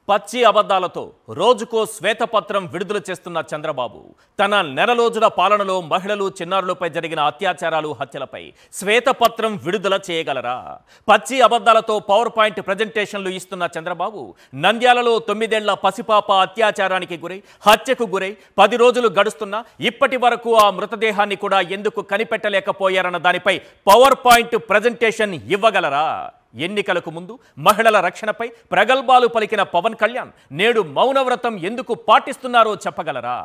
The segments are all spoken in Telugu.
పచ్చి అబద్ధాలతో రోజుకో శ్వేతపత్రం విడుదల చేస్తున్న చంద్రబాబు తన నెల రోజుల పాలనలో మహిళలు చిన్నారులపై జరిగిన అత్యాచారాలు హత్యలపై శ్వేతపత్రం విడుదల చేయగలరా? పచ్చి అబద్ధాలతో పవర్ పాయింట్ ప్రెజెంటేషన్లు ఇస్తున్న చంద్రబాబు నంద్యాలలో 9 ఏళ్ల పసిపాప అత్యాచారానికి గురై హత్యకు గురై 10 రోజులు గడుస్తున్నా ఇప్పటి వరకు ఆ మృతదేహాన్ని కూడా ఎందుకు కనిపెట్టలేకపోయారన్న దానిపై పవర్ పాయింట్ ప్రెజెంటేషన్ ఇవ్వగలరా? ఎన్నికలకు ముందు మహిళల రక్షణపై ప్రగల్భాలు పలికిన పవన్ కళ్యాణ్ నేడు మౌనవ్రతం ఎందుకు పాటిస్తున్నారో చెప్పగలరా?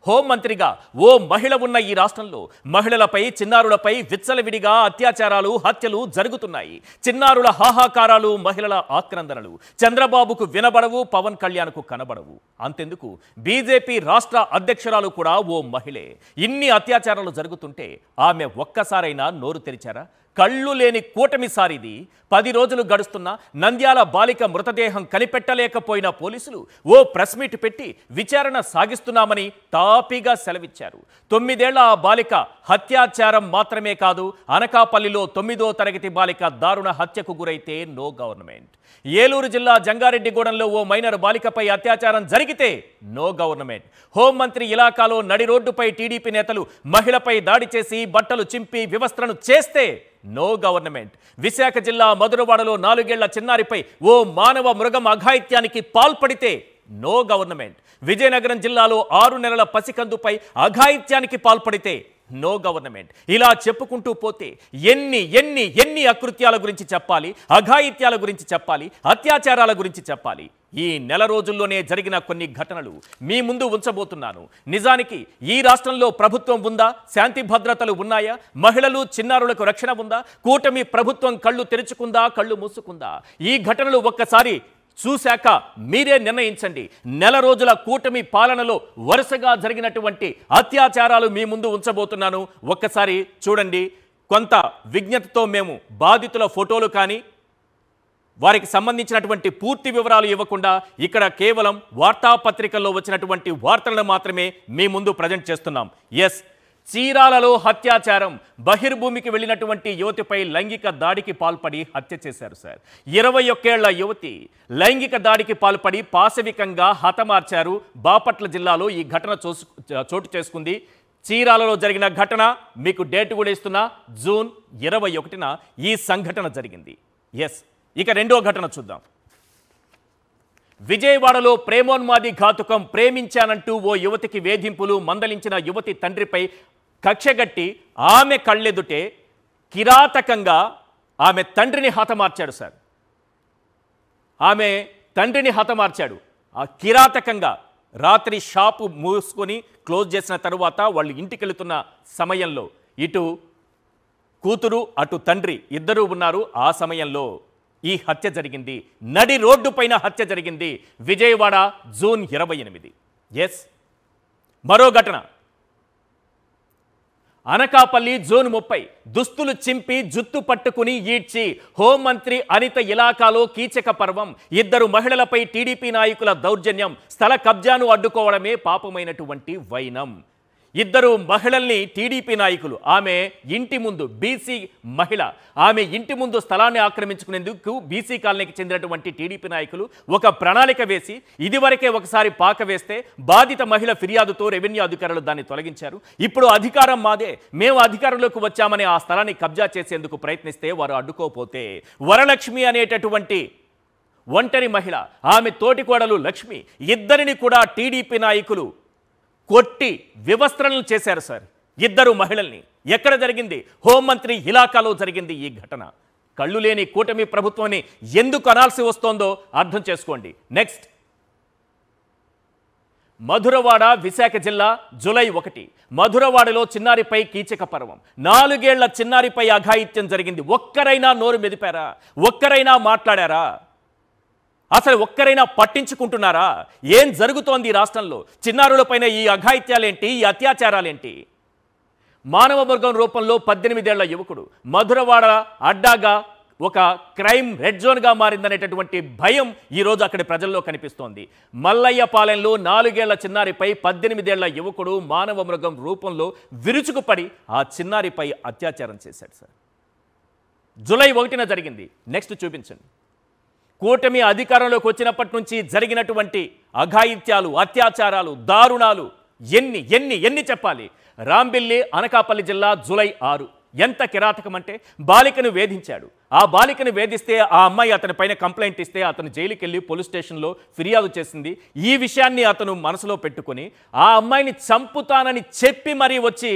హోంమంత్రిగా ఓ మహిళ ఉన్న ఈ రాష్ట్రంలో మహిళలపై చిన్నారులపై విచ్చలవిడిగా అత్యాచారాలు హత్యలు జరుగుతున్నాయి. చిన్నారుల హాహాకారాలు మహిళల ఆక్రందనలు చంద్రబాబుకు వినబడవు, పవన్ కళ్యాణ్కు కనబడవు. అంతెందుకు బీజేపీ రాష్ట్ర అధ్యక్షురాలు కూడా ఓ మహిళే. ఇన్ని అత్యాచారాలు జరుగుతుంటే ఆమె ఒక్కసారైనా నోరు తెరిచారా? కళ్ళు లేని కూటమి సారిది. 10 రోజులు గడుస్తున్న నంద్యాల బాలిక మృతదేహం కనిపెట్టలేకపోయిన పోలీసులు ఓ ప్రెస్ మీట్ పెట్టి విచారణ సాగిస్తున్నామని తాపీగా సెలవిచ్చారు. 9 ఏళ్ల ఆ బాలిక హత్యాచారం మాత్రమే కాదు, అనకాపల్లిలో 9వ తరగతి బాలిక దారుణ హత్యకు గురైతే నో గవర్నమెంట్. ఏలూరు జిల్లా జంగారెడ్డిగూడెంలో ఓ మైనర్ బాలికపై అత్యాచారం జరిగితే నో గవర్నమెంట్. హోంమంత్రి ఇలాకాలో నడి రోడ్డుపై టీడీపీ నేతలు మహిళపై దాడి చేసి బట్టలు చింపి వివస్త్రను చేస్తే నో గవర్నమెంట్. విశాఖ జిల్లా మధురవాడలో 4 ఏళ్ల చిన్నారిపై ఓ మానవ మృగం అఘాయిత్యానికి పాల్పడితే నో గవర్నమెంట్. విజయనగరం జిల్లాలో 6 నెలల పసికందుపై అఘాయిత్యానికి పాల్పడితే నో గవర్నమెంట్. ఇలా చెప్పుకుంటూ పోతే ఎన్ని ఎన్ని ఎన్ని అకృత్యాల గురించి చెప్పాలి, అఘాయిత్యాల గురించి చెప్పాలి, అత్యాచారాల గురించి చెప్పాలి. ఈ నెల రోజుల్లోనే జరిగిన కొన్ని ఘటనలు మీ ముందు ఉంచబోతున్నాను. నిజానికి ఈ రాష్ట్రంలో ప్రభుత్వం ఉందా? శాంతి భద్రతలు ఉన్నాయా? మహిళలు చిన్నారులకు రక్షణ ఉందా? కూటమి ప్రభుత్వం కళ్ళు తెరుచుకుందా, కళ్ళు మూసుకుందా? ఈ ఘటనలు ఒక్కసారి చూశాక మీరే నిర్ణయించండి. నెల రోజుల కూటమి పాలనలో వరుసగా జరిగినటువంటి అత్యాచారాలు మీ ముందు ఉంచబోతున్నాను. ఒక్కసారి చూడండి. కొంత విజ్ఞతతో మేము బాధితుల ఫోటోలు కానీ వారికి సంబంధించినటువంటి పూర్తి వివరాలు ఇవ్వకుండా ఇక్కడ కేవలం వార్తాపత్రికల్లో వచ్చినటువంటి వార్తలను మాత్రమే మీ ముందు ప్రజెంట్ చేస్తున్నాం. ఎస్, చీరాలలో హత్యాచారం. బహిర్భూమికి వెళ్ళినటువంటి యువతిపై లైంగిక దాడికి పాల్పడి హత్య చేశారు సార్. 21 ఏళ్ల యువతి లైంగిక దాడికి పాల్పడి పాశవికంగా హతమార్చారు. బాపట్ల జిల్లాలో ఈ ఘటన చోటు చేసుకుంది. చీరాలలో జరిగిన ఘటన మీకు డేట్ కూడా ఇస్తున్నా. జూన్ 21న ఈ సంఘటన జరిగింది. ఎస్, ఇక రెండో ఘటన చూద్దాం. విజయవాడలో ప్రేమోన్మాది ఘాతుకం. ప్రేమించానంటూ ఓ యువతికి వేధింపులు. మందలించిన యువతి తండ్రిపై కక్షగట్టి ఆమె కళ్ళెదుటే కిరాతకంగా ఆమె తండ్రిని హతమార్చాడు సార్. ఆమె తండ్రిని హతమార్చాడు ఆ కిరాతకంగా. రాత్రి షాపు మూసుకొని క్లోజ్ చేసిన తరువాత వాళ్ళు ఇంటికి వెళుతున్న సమయంలో ఇటు కూతురు అటు తండ్రి ఇద్దరూ ఉన్నారు. ఆ సమయంలో ఈ హత్య జరిగింది. నడి రోడ్డు పైన హత్య జరిగింది. విజయవాడ జూన్ 28. ఎస్, మరో ఘటన అనకాపల్లి జూన్ 30. దుస్తులు చింపి జుత్తు పట్టుకుని ఈడ్చి హోంమంత్రి అనిత ఇలాకాలో కీచక పర్వం. 2 మహిళలపై టీడీపీ నాయకుల దౌర్జన్యం. స్థల కబ్జాను అడ్డుకోవడమే పాపమైనటువంటి వైనం. 2 మహిళల్ని టీడీపీ నాయకులు, ఆమె ఇంటి ముందు బీసీ మహిళ, ఆమె ఇంటి ముందు స్థలాన్ని ఆక్రమించుకునేందుకు బీసీ కాలనీకి చెందినటువంటి టీడీపీ నాయకులు ఒక ప్రణాళిక వేసి ఇదివరకే ఒకసారి పాక వేస్తే బాధిత మహిళ ఫిర్యాదుతో రెవెన్యూ అధికారులు దాన్ని తొలగించారు. ఇప్పుడు అధికారం మాదే, మేము అధికారంలోకి వచ్చామని ఆ స్థలాన్ని కబ్జా చేసేందుకు ప్రయత్నిస్తే వారు అడ్డుకోపోతే వరలక్ష్మి అనేటటువంటి ఒంటరి మహిళ, ఆమె తోటికోడలు లక్ష్మి, ఇద్దరిని కూడా టీడీపీ నాయకులు కొట్టి వివస్త్రలను చేశారు సార్. 2 మహిళల్ని. ఎక్కడ జరిగింది? హోంమంత్రి ఇలాకాలో జరిగింది ఈ ఘటన. కళ్ళు లేని కూటమి ప్రభుత్వాన్ని ఎందుకు అనాల్సి వస్తోందో అర్థం చేసుకోండి. నెక్స్ట్, మధురవాడ విశాఖ జిల్లా జూలై 1. మధురవాడలో చిన్నారిపై కీచక పర్వం. 4 ఏళ్ల చిన్నారిపై అఘాయిత్యం జరిగింది. ఒక్కరైనా నోరు మెదిపారా? ఒక్కరైనా మాట్లాడారా? అసలు ఒక్కరైనా పట్టించుకుంటున్నారా? ఏం జరుగుతోంది ఈ రాష్ట్రంలో? చిన్నారులపైన ఈ అఘాయిత్యాలేంటి? ఈ అత్యాచారాలేంటి? మానవ మృగం రూపంలో 18 ఏళ్ల యువకుడు మధురవాడ అడ్డాగా ఒక క్రైమ్ రెడ్ జోన్గా మారిందనేటటువంటి భయం ఈరోజు అక్కడి ప్రజల్లో కనిపిస్తోంది. మల్లయ్యపాలెంలో 4 ఏళ్ల చిన్నారిపై 18 ఏళ్ల యువకుడు మానవ మృగం రూపంలో విరుచుకుపడి ఆ చిన్నారిపై అత్యాచారం చేశాడు సార్. జూలై 1న జరిగింది. నెక్స్ట్ చూపించండి. కూటమి అధికారంలోకి వచ్చినప్పటి నుంచి జరిగినటువంటి అఘాయిత్యాలు, అత్యాచారాలు, దారుణాలు ఎన్ని ఎన్ని ఎన్ని చెప్పాలి. రాంబిల్లి, అనకాపల్లి జిల్లా, జూలై 6 ఎంత కిరాతకమంటే బాలికను వేధించాడు. ఆ బాలికను వేధిస్తే ఆ అమ్మాయి అతని పైన కంప్లైంట్ ఇస్తే అతను జైలుకి వెళ్ళి పోలీస్ స్టేషన్లో ఫిర్యాదు చేసింది. ఈ విషయాన్ని అతను మనసులో పెట్టుకొని ఆ అమ్మాయిని చంపుతానని చెప్పి మరీ వచ్చి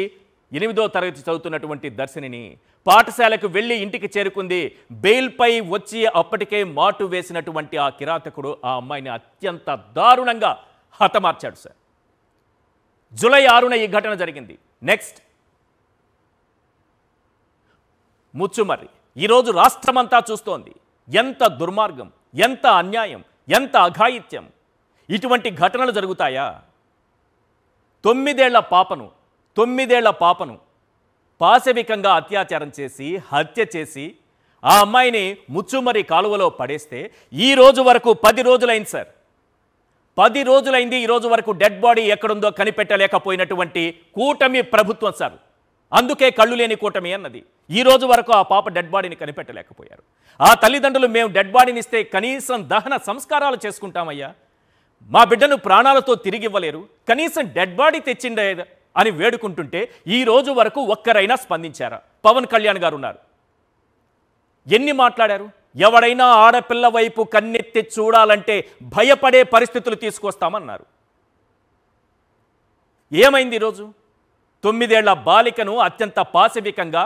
8వ తరగతి చదువుతున్నటువంటి దర్శినిని పాఠశాలకు వెళ్ళి ఇంటికి చేరుకుంది. బెయిల్పై వచ్చి అప్పటికే మాటు వేసినటువంటి ఆ కిరాతకుడు ఆ అమ్మాయిని అత్యంత దారుణంగా హతమార్చాడు సార్. జూలై 6న ఈ ఘటన జరిగింది. నెక్స్ట్ ముచ్చుమర్రి. ఈరోజు రాష్ట్రమంతా చూస్తోంది. ఎంత దుర్మార్గం, ఎంత అన్యాయం, ఎంత అఘాయిత్యం. ఇటువంటి ఘటనలు జరుగుతాయా? 9 ఏళ్ల పాపను పాశవికంగా అత్యాచారం చేసి హత్య చేసి ఆ అమ్మాయిని ముచ్చుమర్రి కాలువలో పడేస్తే ఈ రోజు వరకు 10 రోజులైంది సార్. 10 రోజులైంది. ఈ రోజు వరకు డెడ్ బాడీ ఎక్కడుందో కనిపెట్టలేకపోయినటువంటి కూటమి ప్రభుత్వం సార్. అందుకే కళ్ళు లేని కూటమి అన్నది. ఈ రోజు వరకు ఆ పాప డెడ్ బాడీని కనిపెట్టలేకపోయారు. ఆ తల్లిదండ్రులు మేము డెడ్ బాడీని ఇస్తే కనీసం దహన సంస్కారాలు చేసుకుంటామయ్యా, మా బిడ్డను ప్రాణాలతో తిరిగి ఇవ్వలేరు, కనీసం డెడ్ బాడీ తెచ్చిండే అని వేడుకుంటుంటే ఈ రోజు వరకు ఒక్కరైనా స్పందించారా? పవన్ కళ్యాణ్ గారు ఉన్నారు. ఎన్ని మాట్లాడారు? ఎవడైనా ఆడపిల్ల వైపు కన్నెత్తి చూడాలంటే భయపడే పరిస్థితులు తీసుకొస్తామన్నారు. ఏమైంది ఈరోజు? 9 ఏళ్ల బాలికను అత్యంత పాశవికంగా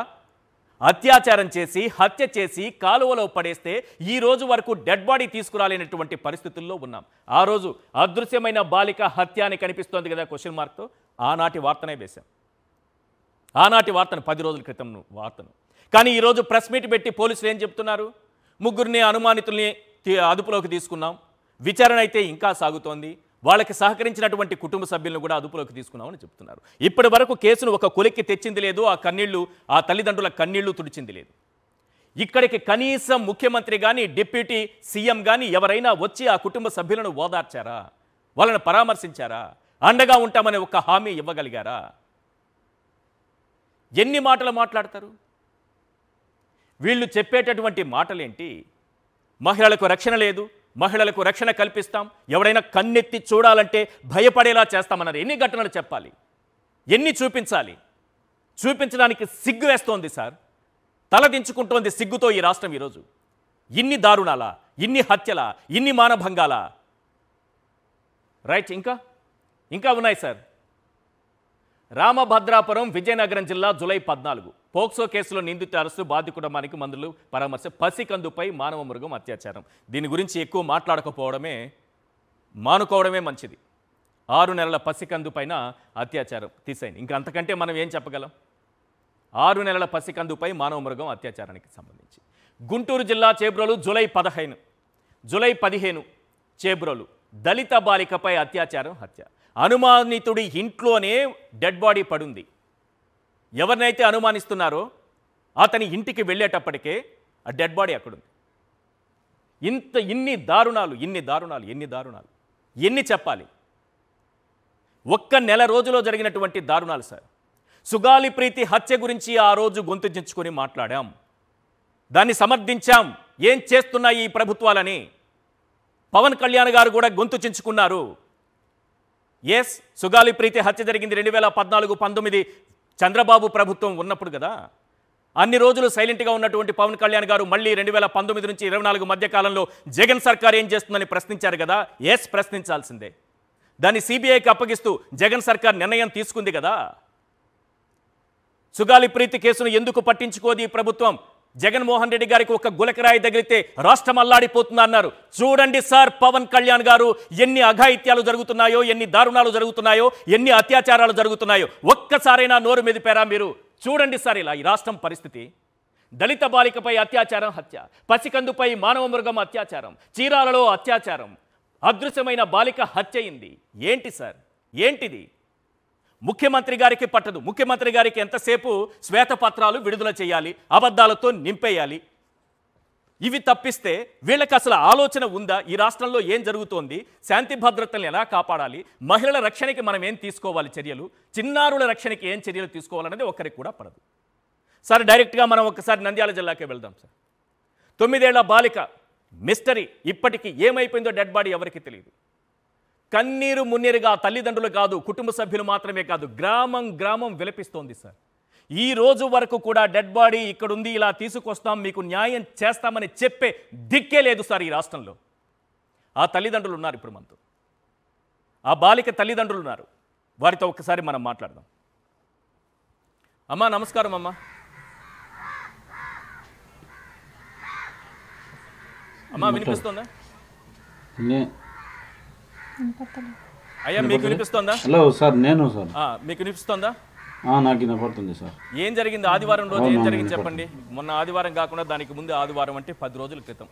అత్యాచారం చేసి హత్య చేసి కాలువలో పడేస్తే ఈ రోజు వరకు డెడ్ బాడీ తీసుకురాలేనటువంటి పరిస్థితుల్లో ఉన్నాం. ఆ రోజు అదృశ్యమైన బాలిక హత్య అని కనిపిస్తోంది కదా క్వశ్చన్ మార్క్తో. ఆనాటి వార్తనే వేశాం. ఆనాటి వార్తను 10 రోజుల క్రితం వార్తను. కానీ ఈరోజు ప్రెస్ మీట్ పెట్టి పోలీసులు ఏం చెప్తున్నారు? 3 అనుమానితుల్ని అదుపులోకి తీసుకున్నాం, విచారణ అయితే ఇంకా సాగుతోంది, వాళ్ళకి సహకరించినటువంటి కుటుంబ సభ్యులను కూడా అదుపులోకి తీసుకున్నామని చెప్తున్నారు. ఇప్పటి వరకు కేసును ఒక కొలిక్కి తెచ్చింది లేదు. ఆ తల్లిదండ్రుల కన్నీళ్లు తుడిచింది లేదు. ఇక్కడికి కనీసం ముఖ్యమంత్రి కానీ డిప్యూటీ సీఎం కానీ ఎవరైనా వచ్చి ఆ కుటుంబ సభ్యులను ఓదార్చారా? వాళ్ళని పరామర్శించారా? అండగా ఉంటామని ఒక హామీ ఇవ్వగలిగారా? ఎన్ని మాటలు మాట్లాడతారు వీళ్ళు? చెప్పేటటువంటి మాటలేంటి? మహిళలకు రక్షణ లేదు, మహిళలకు రక్షణ కల్పిస్తాం, ఎవడైనా కన్నెత్తి చూడాలంటే భయపడేలా చేస్తామన్నారు. ఎన్ని ఘటనలు చెప్పాలి? ఎన్ని చూపించాలి? చూపించడానికి సిగ్గు వేస్తోంది సార్. తలదించుకుంటోంది సిగ్గుతో ఈ రాష్ట్రం ఈరోజు. ఇన్ని దారుణాలా, ఇన్ని హత్యలా, ఇన్ని మానభంగాలా? రైట్. ఇంకా ఉన్నాయి సార్. రామభద్రాపురం, విజయనగరం జిల్లా, జూలై 14 పోక్సో కేసులో నిందితుల అరెస్టు, బాధిత కుటుంబానికి మందులు పరామర్శ, పసికందుపై మానవ మృగం అత్యాచారం. దీని గురించి ఎక్కువ మానుకోవడమే మంచిది. 6 నెలల పసికందు పైన అత్యాచారం తీసేయండి. ఇంకా అంతకంటే మనం ఏం చెప్పగలం? 6 నెలల పసికందుపై మానవ మృగం అత్యాచారానికి సంబంధించి గుంటూరు జిల్లా చేబ్రోలు, జూలై 15 చేబ్రోలు దళిత బాలికపై అత్యాచారం, హత్య. అనుమానితుడి ఇంట్లోనే డెడ్ బాడీ పడుంది. ఎవరినైతే అనుమానిస్తున్నారో అతని ఇంటికి వెళ్ళేటప్పటికే ఆ డెడ్ బాడీ అక్కడుంది. ఇన్ని దారుణాలు ఎన్ని చెప్పాలి? ఒక్క నెల రోజులో జరిగినటువంటి దారుణాలు సార్. సుగాలి ప్రీతి హత్య గురించి ఆ రోజు గొంతు చించుకొని మాట్లాడాం, దాన్ని సమర్థించాం. ఏం చేస్తున్నాయి ఈ ప్రభుత్వాలని? పవన్ కళ్యాణ్ గారు కూడా గొంతు చించుకున్నారు. ఎస్, సుగాలి ప్రీతి హత్య జరిగింది 2014-19 చంద్రబాబు ప్రభుత్వం ఉన్నప్పుడు కదా. అన్ని రోజులు సైలెంట్గా ఉన్నటువంటి పవన్ కళ్యాణ్ గారు మళ్ళీ 2019 నుంచి 24 మధ్య కాలంలో జగన్ సర్కార్ ఏం చేస్తుందని ప్రశ్నించారు కదా. ఎస్, ప్రశ్నించాల్సిందే. దాన్ని సిబిఐకి అప్పగిస్తూ జగన్ సర్కార్ నిర్ణయం తీసుకుంది కదా. సుగాలి ప్రీతి కేసును ఎందుకు పట్టించుకోదు ఈ ప్రభుత్వం? జగన్మోహన్ రెడ్డి గారికి ఒక గులకరాయి తగిలితే రాష్ట్రం అల్లాడిపోతుంది అన్నారు. చూడండి సార్, పవన్ కళ్యాణ్ గారు ఎన్ని అఘాయిత్యాలు జరుగుతున్నాయో, ఎన్ని దారుణాలు జరుగుతున్నాయో, ఎన్ని అత్యాచారాలు జరుగుతున్నాయో ఒక్కసారైనా నోరు మెదిపారా మీరు? చూడండి సార్ ఇలా ఈ రాష్ట్రం పరిస్థితి. దళిత బాలికపై అత్యాచారం, హత్య, పసికందుపై మానవ మృగం అత్యాచారం, చీరాలలో అత్యాచారం, అదృశ్యమైన బాలిక హత్య అయింది. ఏంటి సార్, ఏంటిది? ముఖ్యమంత్రి గారికి పట్టదు. ముఖ్యమంత్రి గారికి ఎంతసేపు శ్వేతపత్రాలు విడుదల చేయాలి, అబద్ధాలతో నింపేయాలి. ఇవి తప్పిస్తే వీళ్ళకి అసలు ఆలోచన ఉందా? ఈ రాష్ట్రంలో ఏం జరుగుతోంది, శాంతి భద్రతలను ఎలా కాపాడాలి, మహిళల రక్షణకి మనం ఏం తీసుకోవాలి చర్యలు, చిన్నారుల రక్షణకి ఏం చర్యలు తీసుకోవాలనేది ఒక్కరికి కూడా పడదు. సార్, డైరెక్ట్గా మనం ఒకసారి నంద్యాల జిల్లాకే వెళ్దాం సార్. 9 ఏళ్ల బాలిక మిస్టరీ. ఇప్పటికీ ఏమైపోయిందో డెడ్ బాడీ ఎవరికి తెలియదు. కన్నీరు మున్నీరుగా తల్లిదండ్రులు కాదు, కుటుంబ సభ్యులు మాత్రమే కాదు, గ్రామం గ్రామం విలపిస్తోంది సార్. ఈ రోజు వరకు కూడా డెడ్ బాడీ ఇక్కడుంది, ఇలా తీసుకొస్తాం, మీకు న్యాయం చేస్తామని చెప్పే దిక్కే లేదు సార్ ఈ రాష్ట్రంలో. ఆ తల్లిదండ్రులు ఉన్నారు ఇప్పుడు మనతో, ఆ బాలిక తల్లిదండ్రులు ఉన్నారు. వారితో ఒక్కసారి మనం మాట్లాడదాం. అమ్మా నమస్కారం. అమ్మా అమ్మా వినిపిస్తుందా? అయ్యా మీకు వినిపిస్తుందా? హలో సార్, నేను సార్. మీకు వినిపిస్తుందా? నాకు వినపడుతుంది సార్. ఏం జరిగింది ఆదివారం రోజు? ఏం జరిగింది చెప్పండి. మొన్న ఆదివారం కాకుండా దానికి ముందు ఆదివారం అంటే 10 రోజుల క్రితం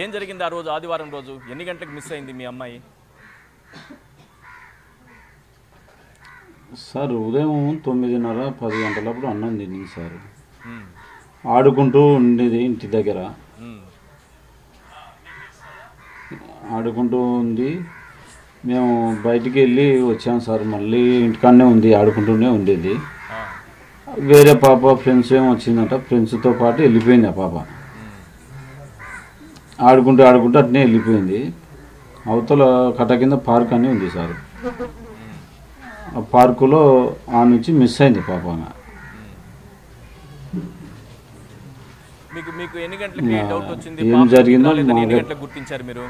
ఏం జరిగింది ఆ రోజు? ఆదివారం రోజు ఎన్ని గంటలకు మిస్ అయింది మీ అమ్మాయి? సార్ ఉదయం 9:30 10 గంటలప్పుడు అన్నం తింది సార్. ఆడుకుంటూ ఉండేది ఇంటి దగ్గర, ఆడుకుంటూ ఉంది. మేము బయటికి వెళ్ళి వచ్చాం సార్. మళ్ళీ ఇంటికాడనే ఉంది, ఆడుకుంటూనే ఉండేది. వేరే పాప ఫ్రెండ్స్ ఏమో వచ్చిందంట, ఫ్రెండ్స్తో పాటు వెళ్ళిపోయింది ఆ పాప. ఆడుకుంటూ ఆడుకుంటూ అట్నే వెళ్ళిపోయింది. అవతల కట్ట కింద పార్క్ అని ఉంది సార్. ఆ పార్కులో ఆ నుంచి మిస్ అయింది పాప. మీకు ఎన్ని గంటలకి డౌట్ వచ్చింది? ఏం జరిగిందో ఎన్ని గంటలకు గుర్తించారు మీరు?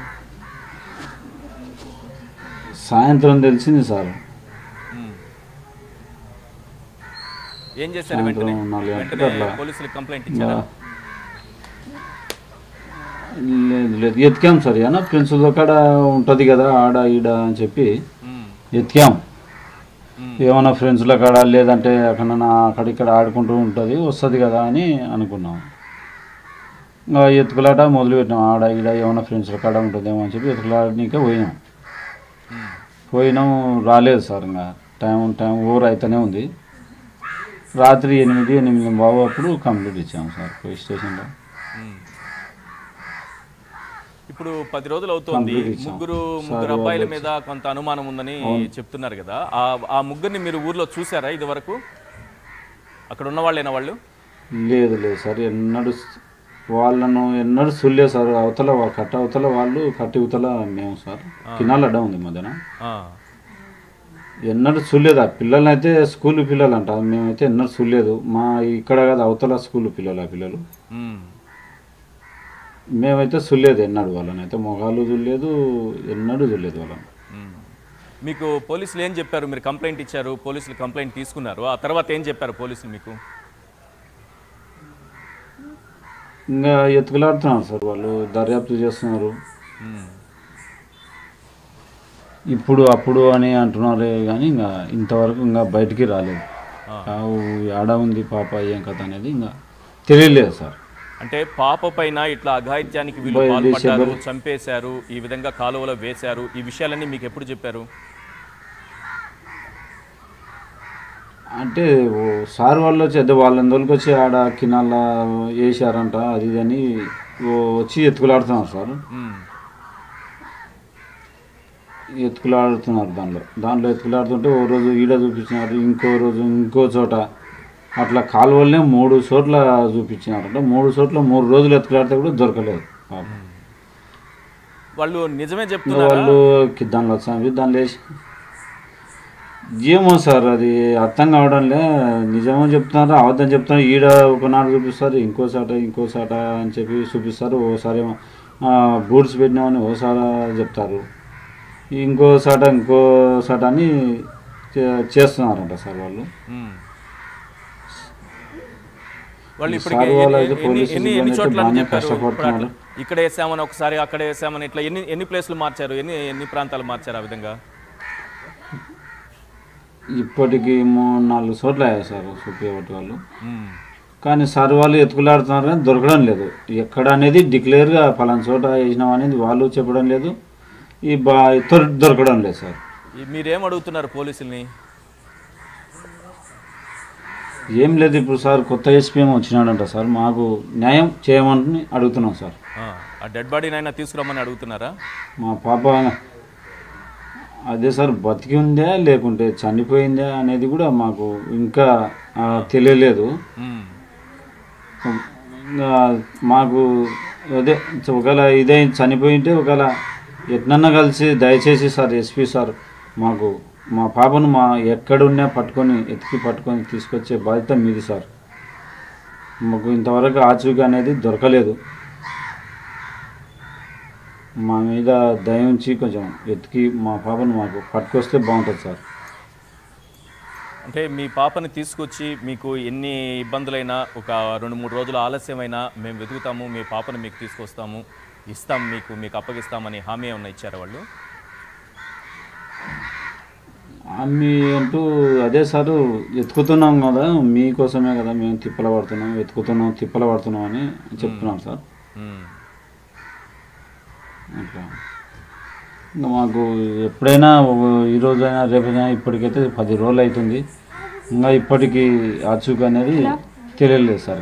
సాయంత్రం తెలిసింది సార్. ఏం చేశారు? పోలీసులకు కంప్లైంట్ ఇచ్చారా? లేదు ఎతికాం సార్. ఏమన్నా ఫ్రెండ్స్ కాడ ఉంటుంది కదా ఆడ ఈడ అని చెప్పి ఎతికాం. ఏమన్నా ఫ్రెండ్స్ల కాడ లేదంటే అక్కడిక్కడ ఆడుకుంటూ ఉంటుంది వస్తుంది కదా అని అనుకున్నాం. ఇంకా ఎత్తుకులాట మొదలుపెట్టినాం. ఆడ ఈడ ఏమన్నా ఫ్రెండ్స్ల కాడ ఉంటుందేమో అని చెప్పి ఎత్తుకులాడనికే పోయినాం. రాలేదు సార్. ఇంకా టైం ఓవర్ అయితేనే ఉంది. రాత్రి 8:30 అప్పుడు కంప్లీట్ ఇచ్చాము సార్ పోలీస్ స్టేషన్లో. ఇప్పుడు 10 రోజులు అవుతుంది. ముగ్గురు అబ్బాయిల మీద కొంత అనుమానం ఉందని చెప్తున్నారు కదా. ఆ ముగ్గురిని మీరు ఊర్లో చూసారా ఇది వరకు? అక్కడ ఉన్న వాళ్ళైనా వాళ్ళు? లేదు సార్, వాళ్ళను ఎన్నడూ చూడలేదు సార్. అవతల కట్ట అవతల వాళ్ళు, కట్టి అవతల మేము సార్. కినాల అడ్డం ఉంది మధ్యన. ఎన్నడూ చూడలేదు. ఆ పిల్లల్ని అయితే స్కూల్ పిల్లలు అంట, మేమైతే ఎన్నడూ చూడలేదు. మా ఇక్కడ కాదు అవతల స్కూల్ పిల్లలు. ఆ పిల్లలు మేమైతే చూడలేదు ఎన్నడూ. వాళ్ళని అయితే మొగాలు చూడలేదు, ఎన్నడూ చూడలేదు వాళ్ళని. మీకు పోలీసులు ఏం చెప్పారు? మీరు కంప్లైంట్ ఇచ్చారు, పోలీసులు కంప్లైంట్ తీసుకున్నారు. ఆ తర్వాత ఏం చెప్పారు పోలీసులు మీకు? ఇంకా ఎత్తుకులాడుతున్నారు సార్, వాళ్ళు దర్యాప్తు చేస్తున్నారు. ఇప్పుడు అప్పుడు అని అంటున్నారే కానీ ఇంకా ఇంతవరకు ఇంకా బయటికి రాలేదు. ఆడ ఉంది పాప ఏం కథ అనేది ఇంకా తెలియలేదు సార్. అంటే పాప పైన ఇట్లా అఘాయిత్యానికి వీళ్ళు పాల్పడ్డారు, చంపేశారు, ఈ విధంగా కాలువలో వేశారు, ఈ విషయాలన్నీ మీకు ఎప్పుడు చెప్పారు? అంటే సార్ వాళ్ళు వచ్చి వాళ్ళందరికి వచ్చి ఆడ కినాల వేసారంట అది అని వచ్చి ఎత్తుకులాడుతున్నారు సార్. ఎత్తుకులాడుతున్నారు. దాంట్లో ఎత్తుకులాడుతుంటే ఓ రోజు ఈడ చూపించినారు, ఇంకో రోజు ఇంకో చోట, అట్లా కాలువలనే 3 చోట్ల చూపించినారంట. 3 చోట్ల 3 రోజులు ఎత్తుకులాడితే కూడా దొరకలేదు. వాళ్ళు నిజమే చెప్తున్నారు. వాళ్ళు దానిలో వచ్చాము, దానిలో వేసి ఏమో సార్ అది అర్థం కావడంలే. నిజమో చెప్తున్నారు, అబద్ధం చెప్తున్నారు. ఈడ ఒకనాడు చూపిస్తారు, ఇంకోసాట అని చెప్పి చూపిస్తారు. ఓసారి బూట్స్ పెట్టినామని ఓసారి చెప్తారు, ఇంకోసాట అని చేస్తున్నారంట సార్ వాళ్ళు. కష్టపడుతున్నారు. ఇక్కడ వేసామని ఒకసారి, అక్కడ వేసామని, ఇట్లా ఎన్ని ప్లేసులు మార్చారు, ఎన్ని ప్రాంతాలు మార్చారు ఆ విధంగా? ఇప్పటికి 3-4 చోట్ల అయ్యారు సార్ చూపించబట్టి వాళ్ళు. కానీ సార్ వాళ్ళు ఎత్తుకులాడుతున్నారు కానీ దొరకడం లేదు. ఎక్కడ అనేది డిక్లేర్గా పలానా చోట వేసినాం అనేది వాళ్ళు చెప్పడం లేదు, దొరకడం లేదు సార్. మీరేం అడుగుతున్నారు పోలీసుల్ని? ఏం లేదు, ఇప్పుడు సార్ కొత్త ఎస్పీఎం వచ్చినాడంట సార్, మాకు న్యాయం చేయమని అడుగుతున్నాం సార్. ఆ డెడ్ బాడీ నైనా తీసుకురమ్మని అడుగుతున్నారా? మా పాప అదే సార్, బతికి ఉందా లేకుంటే చనిపోయిందా అనేది కూడా మాకు ఇంకా తెలియలేదు. మాకు అదే ఒకవేళ ఇదే చనిపోయింటే ఒకవేళ ఎట్నన్నా కలిసి దయచేసి సార్ ఎస్పీ సార్ మాకు మా పాపను ఎక్కడున్నా ఎతికి పట్టుకొని తీసుకొచ్చే బాధ్యత మీది సార్. మాకు ఇంతవరకు ఆచూకీ అనేది దొరకలేదు. మా మీద దయ ఉంచి కొంచెం ఎతికి మా పాపను మాకు పట్టుకొస్తే బాగుంటుంది సార్. అంటే మీ పాపని తీసుకొచ్చి మీకు ఎన్ని ఇబ్బందులైనా ఒక 2-3 రోజులు ఆలస్యమైనా మేము వెతుకుతాము, మీ పాపను మీకు తీసుకొస్తాము, ఇస్తాం, మీకు అప్పగిస్తామని హామీ ఏమన్నా ఇచ్చారా వాళ్ళు? హామీ అంటూ అదే సార్ వెతుకుతున్నాం కదా, మీకోసమే కదా మేము తిప్పల పడుతున్నాం అని చెప్తున్నాం సార్. అట్లా ఇంకా మాకు ఎప్పుడైనా ఈరోజైనా రేపైనా ఇప్పటికైతే 10 రోజులు అవుతుంది. ఇంకా ఇప్పటికీ ఆచూకీ అనేది తెలియలేదు సార్.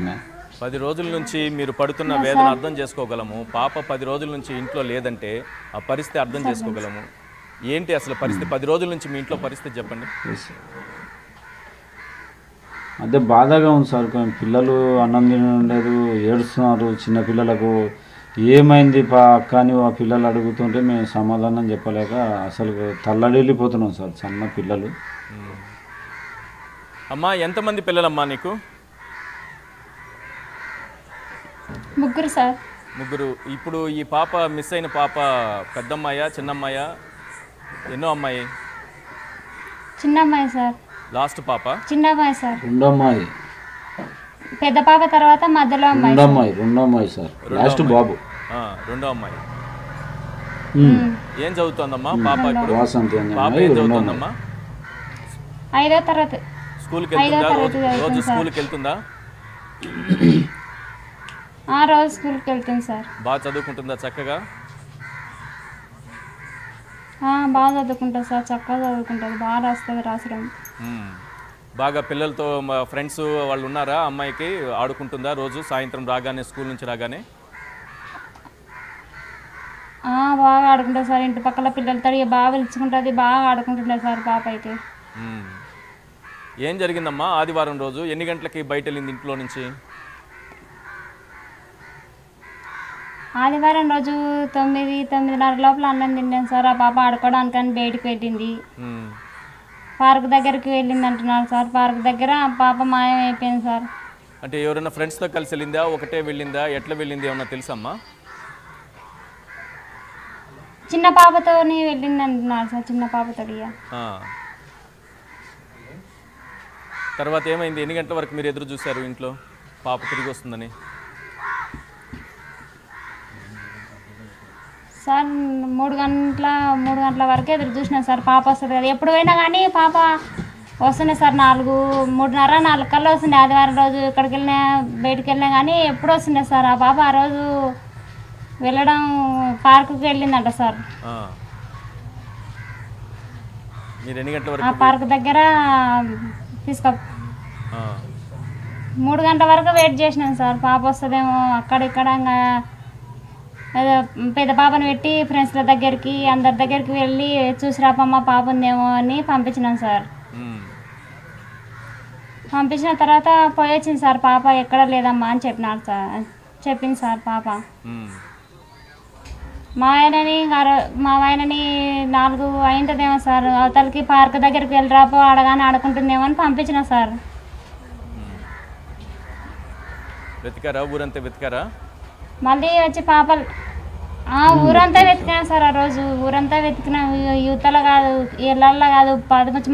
10 రోజుల నుంచి మీరు పడుతున్న వేదన అర్థం చేసుకోగలము. పాప 10 రోజుల నుంచి ఇంట్లో లేదంటే ఆ పరిస్థితి అర్థం చేసుకోగలము. ఏంటి అసలు పరిస్థితి? 10 రోజుల నుంచి మీ ఇంట్లో పరిస్థితి చెప్పండి. అదే బాధగా ఉంది సార్. పిల్లలు అన్నం తినలేదు, ఏడుస్తున్నారు. చిన్నపిల్లలకు ఏమైంది అక్క అని ఆ పిల్లలు అడుగుతుంటే మేము సమాధానం చెప్పలేక అసలు తల్లడిల్లిపోతున్నాం సార్. చిన్న పిల్లలు. అమ్మా, ఎంతమంది పిల్లలమ్మా నీకు? 3 సార్. 3. ఇప్పుడు ఈ పాప మిస్ అయిన పాప పెద్దమ్మాయా చిన్నమ్మాయా? ఎన్నో అమ్మాయి? చిన్నమ్మాయి సార్. లాస్ట్ పాప చిన్నమ్మాయి సార్. రెండో అమ్మాయి. పెద్ద పాప తర్వాత మధ్యలో అమ్మాయి. రెండో అమ్మాయి సార్. లాస్ట్ బాబు. రెండో అమ్మాయి. ఏం చదువుతోందమ్మా పాప ఇప్పుడు? పాప ఏం చదువుతోందమ్మా? 5వ తరగతి. స్కూల్కి వెళ్తుందా? రోజు స్కూల్కి వెళ్తుందా? రోజు స్కూల్కి వెళ్తుంది సార్. బాగా చదువుకుంటుందా చక్కగా? బాగా చదువుకుంటుంది సార్. చక్కగా చదువుకుంటుంది, బాగా రాస్తుంది. రాసడం బాగా పిల్లలతో ఫ్రెండ్స్ వాళ్ళు ఉన్నారా? అమ్మాయికి ఆడుకుంటుందా రోజు సాయంత్రం రాగానే, స్కూల్ నుంచి రాగానే? బాగా ఆడుకుంటుంది సార్. ఇంటి పక్కల పిల్లలతో బాగా పిలుచుకుంటుంది, బాగా ఆడుకుంటుండే సార్ పాప అయితే. ఏం జరిగిందమ్మా ఆదివారం రోజు? ఎన్ని గంటలకి బయట వెళ్ళింది ఇంట్లో నుంచి? ఆదివారం రోజు 9-9:30 లోపల అన్నం తిన్నాను సార్. ఆ పాప ఆడుకోవడానికి అని బయటికి వెళ్ళింది. పార్క్ దగ్గరికి వెళ్ళింది అంటున్నారు సార్. పార్క్ దగ్గర ఆ పాప మాయమైపోయింది సార్. అంటే ఎవరైనా ఫ్రెండ్స్తో కలిసి వెళ్ళిందా? ఒకటే వెళ్ళిందా? ఎట్లా వెళ్ళింది ఏమన్నా తెలుసమ్మా? చిన్న పాపతో వెళ్ళింది అంటున్నారు సార్. చిన్న పాపతో. తర్వాత ఏమైంది? ఎన్ని గంటల వరకు మీరు ఎదురు చూశారు ఇంట్లో పాప తిరిగి వస్తుందని? సార్ 3 గంటల వరకు ఎదురు చూసినా సార్. పాప వస్తుంది కదా ఎప్పుడు పోయినా కానీ పాప వస్తున్నాయి సార్. 3:30-4 కల్లా వస్తుండే. ఆదివారం రోజు ఎక్కడికి వెళ్ళినా బయటికి వెళ్ళినా కానీ ఎప్పుడు వస్తుండే సార్. ఆ పాప ఆ రోజు వెళ్ళడం పార్కుకి వెళ్ళిందంట సార్. మీరు ఎన్ని గంటల వరకు? ఆ పార్క్ దగ్గర 3 గంటల వరకు వెయిట్ చేసినాను సార్. పాప వస్తుందేమో అక్కడిక్కడ. పెద్ద పాపను పెట్టి ఫ్రెండ్స్ల దగ్గరికి అందరి దగ్గరికి వెళ్ళి చూసి రాపమ్మ పాప ఉందేమో అని పంపించినాం సార్. పంపించిన తర్వాత పోయి వచ్చింది సార్. పాప ఎక్కడ లేదమ్మా అని చెప్పింది సార్ పాప. మా ఆయనని 4 అయింటుందేమో సార్. అవతలకి పార్క్ దగ్గరికి వెళ్ళి రాపో ఆడగానే ఆడుకుంటుందేమో అని పంపించిన సార్. వెతికారా? ఊరంతా వెతికారా? మళ్ళీ వచ్చి పాపలు ఊరంతా వెతికినాం సార్. ఆ రోజు ఊరంతా వెతికినాం. యువతల కాదు, ఇళ్ళల్లో కాదు, పదకొచ్చి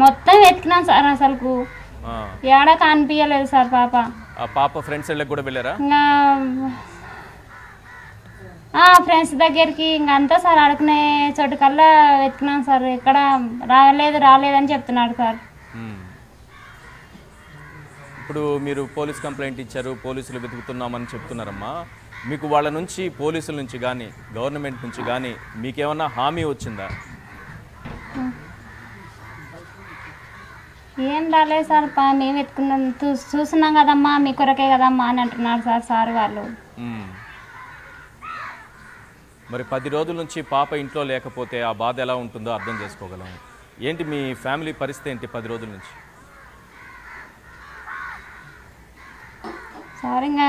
మొత్తం వెతికినాం సార్. అసలుకు ఏడా కనిపించలేదు సార్ పాప. పాప ఫ్రెండ్స్ కూడా వెళ్ళారా? ఫ్రెండ్స్ దగ్గరికి ఇంకంతా సార్ ఆడుకునే చోటు కల్లా వెతికినాం సార్. ఎక్కడ రాలేదని చెప్తున్నాడు సార్. ఇప్పుడు మీరు పోలీస్ కంప్లైంట్ ఇచ్చారు, పోలీసులు వెతుకుతున్నామని చెప్తున్నారమ్మా. మీకు వాళ్ళ నుంచి, పోలీసుల నుంచి కానీ గవర్నమెంట్ నుంచి కానీ మీకేమన్నా హామీ వచ్చిందా? ఏం రాలేదు సార్. మేము వెతుకున్నాం, చూస్తున్నాం కదమ్మా, మీ కొరకే కదమ్మా అని అంటున్నారు సార్ వాళ్ళు. మరి 10 రోజుల నుంచి పాప ఇంట్లో లేకపోతే ఆ బాధ ఎలా ఉంటుందో అర్థం చేసుకోగలం. ఏంటి మీ ఫ్యామిలీ పరిస్థితి ఏంటి 10 రోజుల నుంచి? సార్ ఇంకా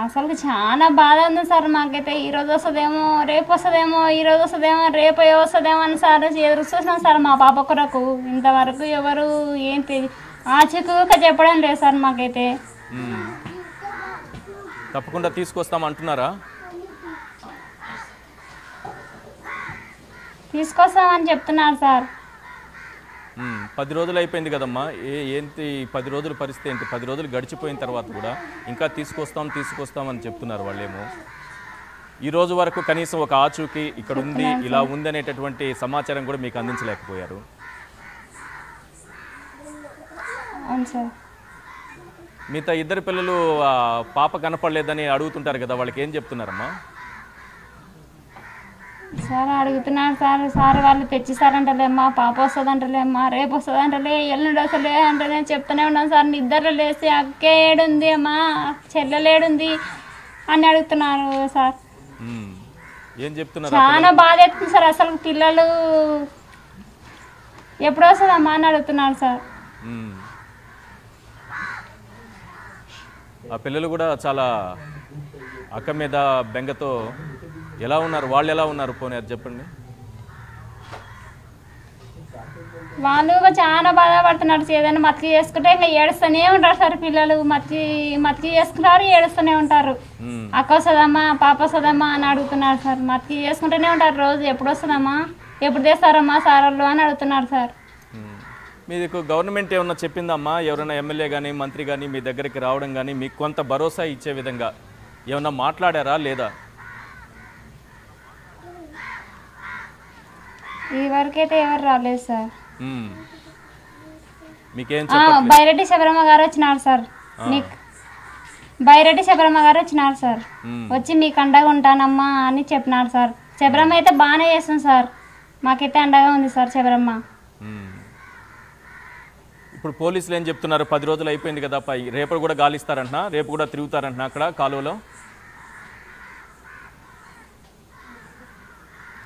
అసలు చాలా బాధ ఉంది సార్ మాకైతే ఈరోజు వస్తుందేమో రేపు వస్తుందేమో ఈరోజు వస్తుందేమో రేపు వస్తుందేమో అని సార్ ఎదురు చూసినాం సార్ మా పాప కొరకు ఇంతవరకు ఎవరు ఏంటి ఆచూకగా చెప్పడం లేదు సార్ మాకైతే. తప్పకుండా తీసుకొస్తాం అంటున్నారా? తీసుకొస్తామని చెప్తున్నారు సార్. 10 రోజులు అయిపోయింది కదమ్మా, ఏంటి 10 రోజుల పరిస్థితి ఏంటి? 10 రోజులు గడిచిపోయిన తర్వాత కూడా ఇంకా తీసుకొస్తాం అని చెప్తున్నారు వాళ్ళేమో. ఈ రోజు వరకు కనీసం ఒక ఆచూకీ ఇక్కడ ఉంది ఇలా ఉంది అనేటటువంటి సమాచారం కూడా మీకు అందించలేకపోయారు. అవును సార్. మిగతా 2 పిల్లలు పాప కనపడలేదని అడుగుతుంటారు కదా, వాళ్ళకి ఏం చెప్తున్నారమ్మా? సార్ అడుగుతున్నారు సార్. సార్ వాళ్ళు తెచ్చిస్తారంటలేమ్మా, పాప వస్తుందంటలేమ్మా, రేపు వస్తుందంటలే, ఎల్లుండి వస్తలే అంటే చెప్తూనే ఉన్నాను సార్. నిద్ర లేసి అక్కే ఏడుంది అమ్మా, చెల్లెలేడుంది అని అడుగుతున్నారు సార్. ఏం చెప్తున్నారు? చాలా బాధ అవుతుంది సార్. అసలు పిల్లలు ఎప్పుడు వస్తుందమ్మా అని అడుగుతున్నారు సార్. ఆ పిల్లలు కూడా చాలా అక్క మీద బెంగతో ఎలా ఉన్నారు? వాళ్ళు ఎలా ఉన్నారు పోనీ అది చెప్పండి. వాళ్ళు చాలా బాధపడుతున్నారు. ఏదైనా మతికి చేసుకుంటే ఇంకా ఏడుస్తూనే ఉంటారు సార్ పిల్లలు. మతికి చేసుకుంటారు, ఏడుస్తూనే ఉంటారు. అక్క వస్తుందమ్మా, పాప వస్తుందమ్మా అని అడుగుతున్నారు సార్. మతికి చేసుకుంటూనే ఉంటారు రోజు. ఎప్పుడు వస్తుందమ్మా, ఎప్పుడు తెస్తారమ్మా సార్ వాళ్ళు అని అడుగుతున్నారు సార్. మీకు గవర్నమెంట్ ఏమన్నా చెప్పిందమ్మా? ఎవరైనా ఎమ్మెల్యే కానీ మంత్రి కానీ మీ దగ్గరికి రావడం కానీ మీకు కొంత భరోసా ఇచ్చే విధంగా ఏమన్నా మాట్లాడారా లేదా? ఈ వరకైతే ఎవరు రాలేదు సార్. మీకేం బైరెడ్డి శబరమ్మ గారు వచ్చినారు సార్. బైరెడ్డి శబరమ్మ గారు వచ్చినారు సార్. వచ్చి మీకు అండగా ఉంటానమ్మా అని చెప్పినారు సార్. శబరమ్మ అయితే బాగానే చేస్తుంది సార్. మాకైతే అండగా ఉంది సార్ శబరమ్మ. ఇప్పుడు పోలీసులు ఏం చెప్తున్నారు? 10 రోజులు అయిపోయింది కదా, రేపు కూడా గాలిస్తారంటున్నా, రేపు కూడా తిరుగుతారంటున్నా అక్కడ కాలువలో.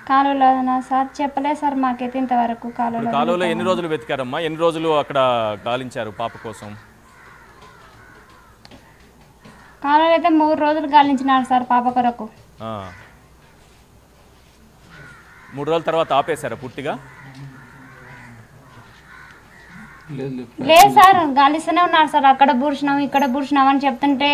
కాలువలో సార్ చెప్పలేదు సార్ మాకైతే ఇంతవరకు. కాలువలో ఎన్ని రోజులు వెతికారమ్మా? ఎన్ని రోజులు అక్కడ గాలించారు పాప కోసం? కాలువలో అయితే 3 రోజులు గాలించినారు సార్ పాప కొరకు. 3 రోజుల తర్వాత ఆపేశారా పూర్తిగా? లేదు సార్, గాలిస్తూనే ఉన్నారు సార్. అక్కడ బూర్చినాం ఇక్కడ బూర్చినాం అని చెప్తుంటే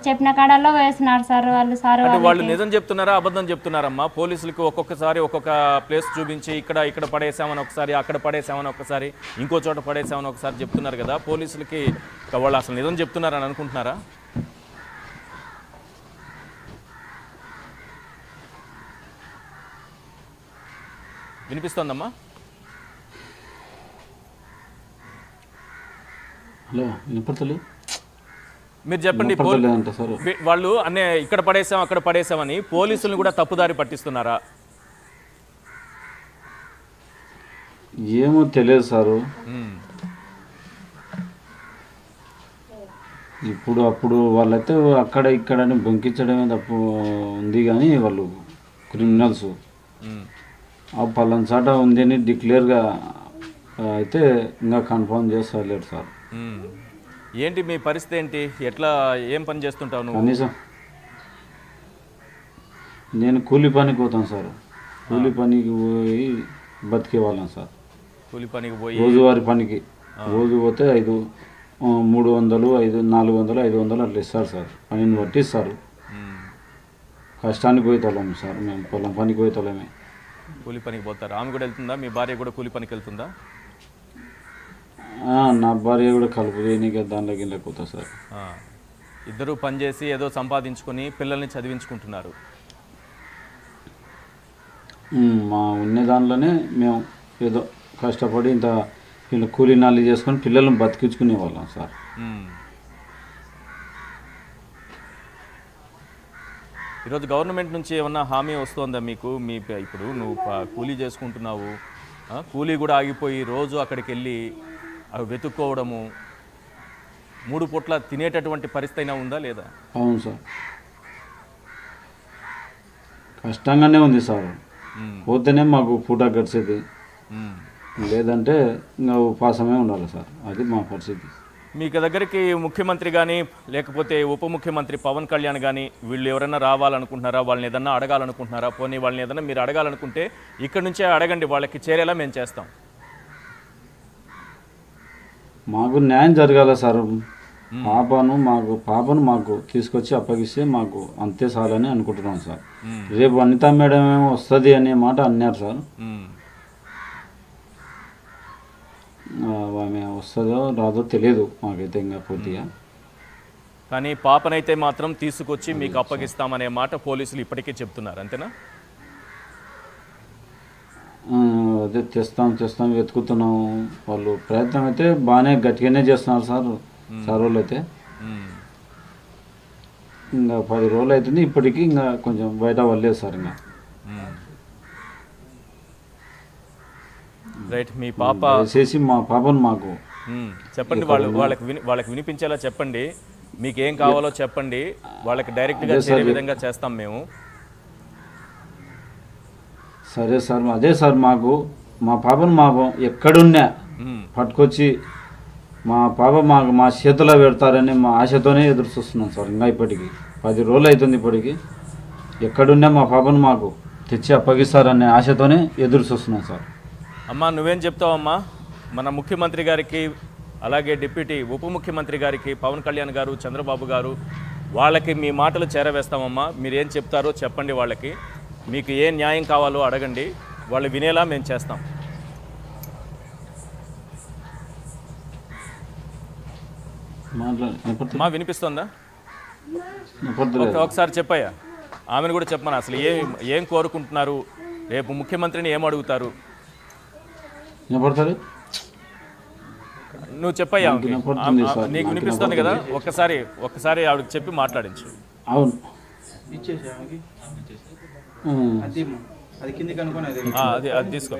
చెప్పిన కాడల్లో వేస్తున్నారు సార్ వాళ్ళు. సార్ వాళ్ళు నిజం చెప్తున్నారా అబద్ధం చెప్తున్నారమ్మా? పోలీసులకు ఒక్కొక్కసారి ఒక్కొక్క ప్లేస్ చూపించి ఇక్కడ పడేసామని ఒకసారి, అక్కడ పడేసామని ఒకసారి, ఇంకో చోట పడేసామని ఒకసారి చెప్తున్నారు కదా. పోలీసులకి వాళ్ళు అసలు నిజం చెప్తున్నారని అనుకుంటున్నారా? వినిపిస్తోందమ్మా? హలో, వినపడతలేదు. మీరు చెప్పండి. వాళ్ళు అన్నీ ఇక్కడ పడేసాం అక్కడ పడేసామని పోలీసులను కూడా తప్పుదారి పట్టిస్తున్నారా? ఏమో తెలియదు సారు. అప్పుడు వాళ్ళైతే అక్కడ ఇక్కడని బొంకించడమే తప్పు ఉంది కానీ వాళ్ళు క్రిమినల్స్ ఆ పలానా చాట ఉంది అని డిక్లేర్గా అయితే ఇంకా కన్ఫర్మ్ చేస్తలేరు సార్. ఏంటి మీ పరిస్థితి ఏంటి? ఎట్లా ఏం పని చేస్తుంటావు నువ్వు? కనీసం నేను కూలి పనికి పోతాను సార్. కూలి పనికి పోయి బతికే వాళ్ళం సార్. కూలి పనికి పోయి రోజువారి పనికి రోజు పోతే 300, 400, 500 అట్లా ఇస్తారు సార్. పనిని బట్టి ఇస్తారు. కష్టానికి పోయి తోలేము సార్. మేము పొలం పనికి పోయి తోలేమే. కూలి పనికి పోతారు. ఆమె కూడా వెళ్తుందా? మీ భార్య కూడా కూలి పనికి వెళ్తుందా? నా భార్య కూడా కలుపు చేయనీకే దానిలో గిన్నెలకు పోతా సార్. ఇద్దరు పనిచేసి ఏదో సంపాదించుకొని పిల్లల్ని చదివించుకుంటున్నారు. మా ఉన్న దానిలోనే మేము ఏదో కష్టపడి ఇంత కూలీ నాలి చేసుకొని పిల్లలను బతికించుకునే వాళ్ళం సార్. ఈరోజు గవర్నమెంట్ నుంచి ఏమన్నా హామీ వస్తుందా మీకు? ఇప్పుడు నువ్వు కూలీ చేసుకుంటున్నావు, కూలీ కూడా ఆగిపోయి రోజు అక్కడికి వెళ్ళి అవి వెతుక్కోవడము, 3 పూట్ల తినేటటువంటి పరిస్థితి అయినా ఉందా లేదా? అవును సార్, కష్టంగానే ఉంది సార్. పోతేనే మాకు పూట గడిచేది, లేదంటే ఇంకా ఉపాసమే ఉండాలి సార్. అది మా పరిస్థితి. మీకు దగ్గరికి ముఖ్యమంత్రి కానీ లేకపోతే ఉప ముఖ్యమంత్రి పవన్ కళ్యాణ్ కానీ వీళ్ళు ఎవరైనా రావాలనుకుంటున్నారా, వాళ్ళని ఏదన్నా అడగాలనుకుంటున్నారా? పోనీ వాళ్ళని ఏదన్నా మీరు అడగాలనుకుంటే ఇక్కడ నుంచే అడగండి, వాళ్ళకి చేరేలా మేము చేస్తాం. మాకు న్యాయం జరగాల సార్. పాపను మాకు తీసుకొచ్చి అప్పగిస్తే మాకు అంతే చాలని అనుకుంటున్నాం సార్. రేపు అనిత మేడం ఏమో వస్తుంది అనే మాట అన్నారు సార్. ఆమె వస్తుందో రాదో తెలియదు మాకైతే ఇంకా పూర్తిగా. కానీ పాపనైతే మాత్రం తీసుకొచ్చి మీకు అప్పగిస్తామనే మాట పోలీసులు ఇప్పటికే చెప్తున్నారు, అంతేనా? అదే తెస్తాం వెతుకుతున్నాం. వాళ్ళు ప్రయత్నం అయితే బాగానే గట్టిగానే చేస్తున్నారు సార్. వాళ్ళు అయితే ఇంకా 10 రోజులు అవుతుంది ఇప్పటికీ ఇంకా కొంచెం బయట వాళ్ళలేదు సార్. ఇంకా రైట్. మీ పాప చేసి మా పాపను మాకు చెప్పండి, వాళ్ళకి వినిపించేలా చెప్పండి. మీకు ఏం కావాలో చెప్పండి, వాళ్ళకి డైరెక్ట్గా చేరే విధంగా చేస్తాం మేము. సరే సార్, అదే సార్ మాకు మా పాపను ఎక్కడున్నా పట్టుకొచ్చి మా పాప మా చేతిలో పెడతారని మా ఆశతోనే ఎదురు చూస్తున్నాం సార్. ఇంకా ఇప్పటికి 10 రోజులు అవుతుంది. ఇప్పటికి ఎక్కడున్నా మా పాపను మాకు తెచ్చి అప్పగిస్తారనే ఆశతోనే ఎదురు చూస్తున్నాం సార్. అమ్మా, నువ్వేం చెప్తావమ్మా? మన ముఖ్యమంత్రి గారికి, అలాగే డిప్యూటీ ఉప ముఖ్యమంత్రి గారికి, పవన్ కళ్యాణ్ గారు, చంద్రబాబు గారు, వాళ్ళకి మీ మాటలు చేరవేస్తామమ్మా. మీరు ఏం చెప్తారో చెప్పండి, వాళ్ళకి మీకు ఏ న్యాయం కావాలో అడగండి, వాళ్ళు వినేలా మేము చేస్తాం. మా వినిపిస్తుందా? ఒకసారి చెప్పయ్యా, ఆమెను కూడా చెప్పమని. అసలు ఏం కోరుకుంటున్నారు? రేపు ముఖ్యమంత్రిని ఏం అడుగుతారు? నువ్వు చెప్పయ్యా, నీకు వినిపిస్తుంది కదా? ఒక్కసారి ఆవిడకి చెప్పి మాట్లాడించు. అవును, అది తీసుకో.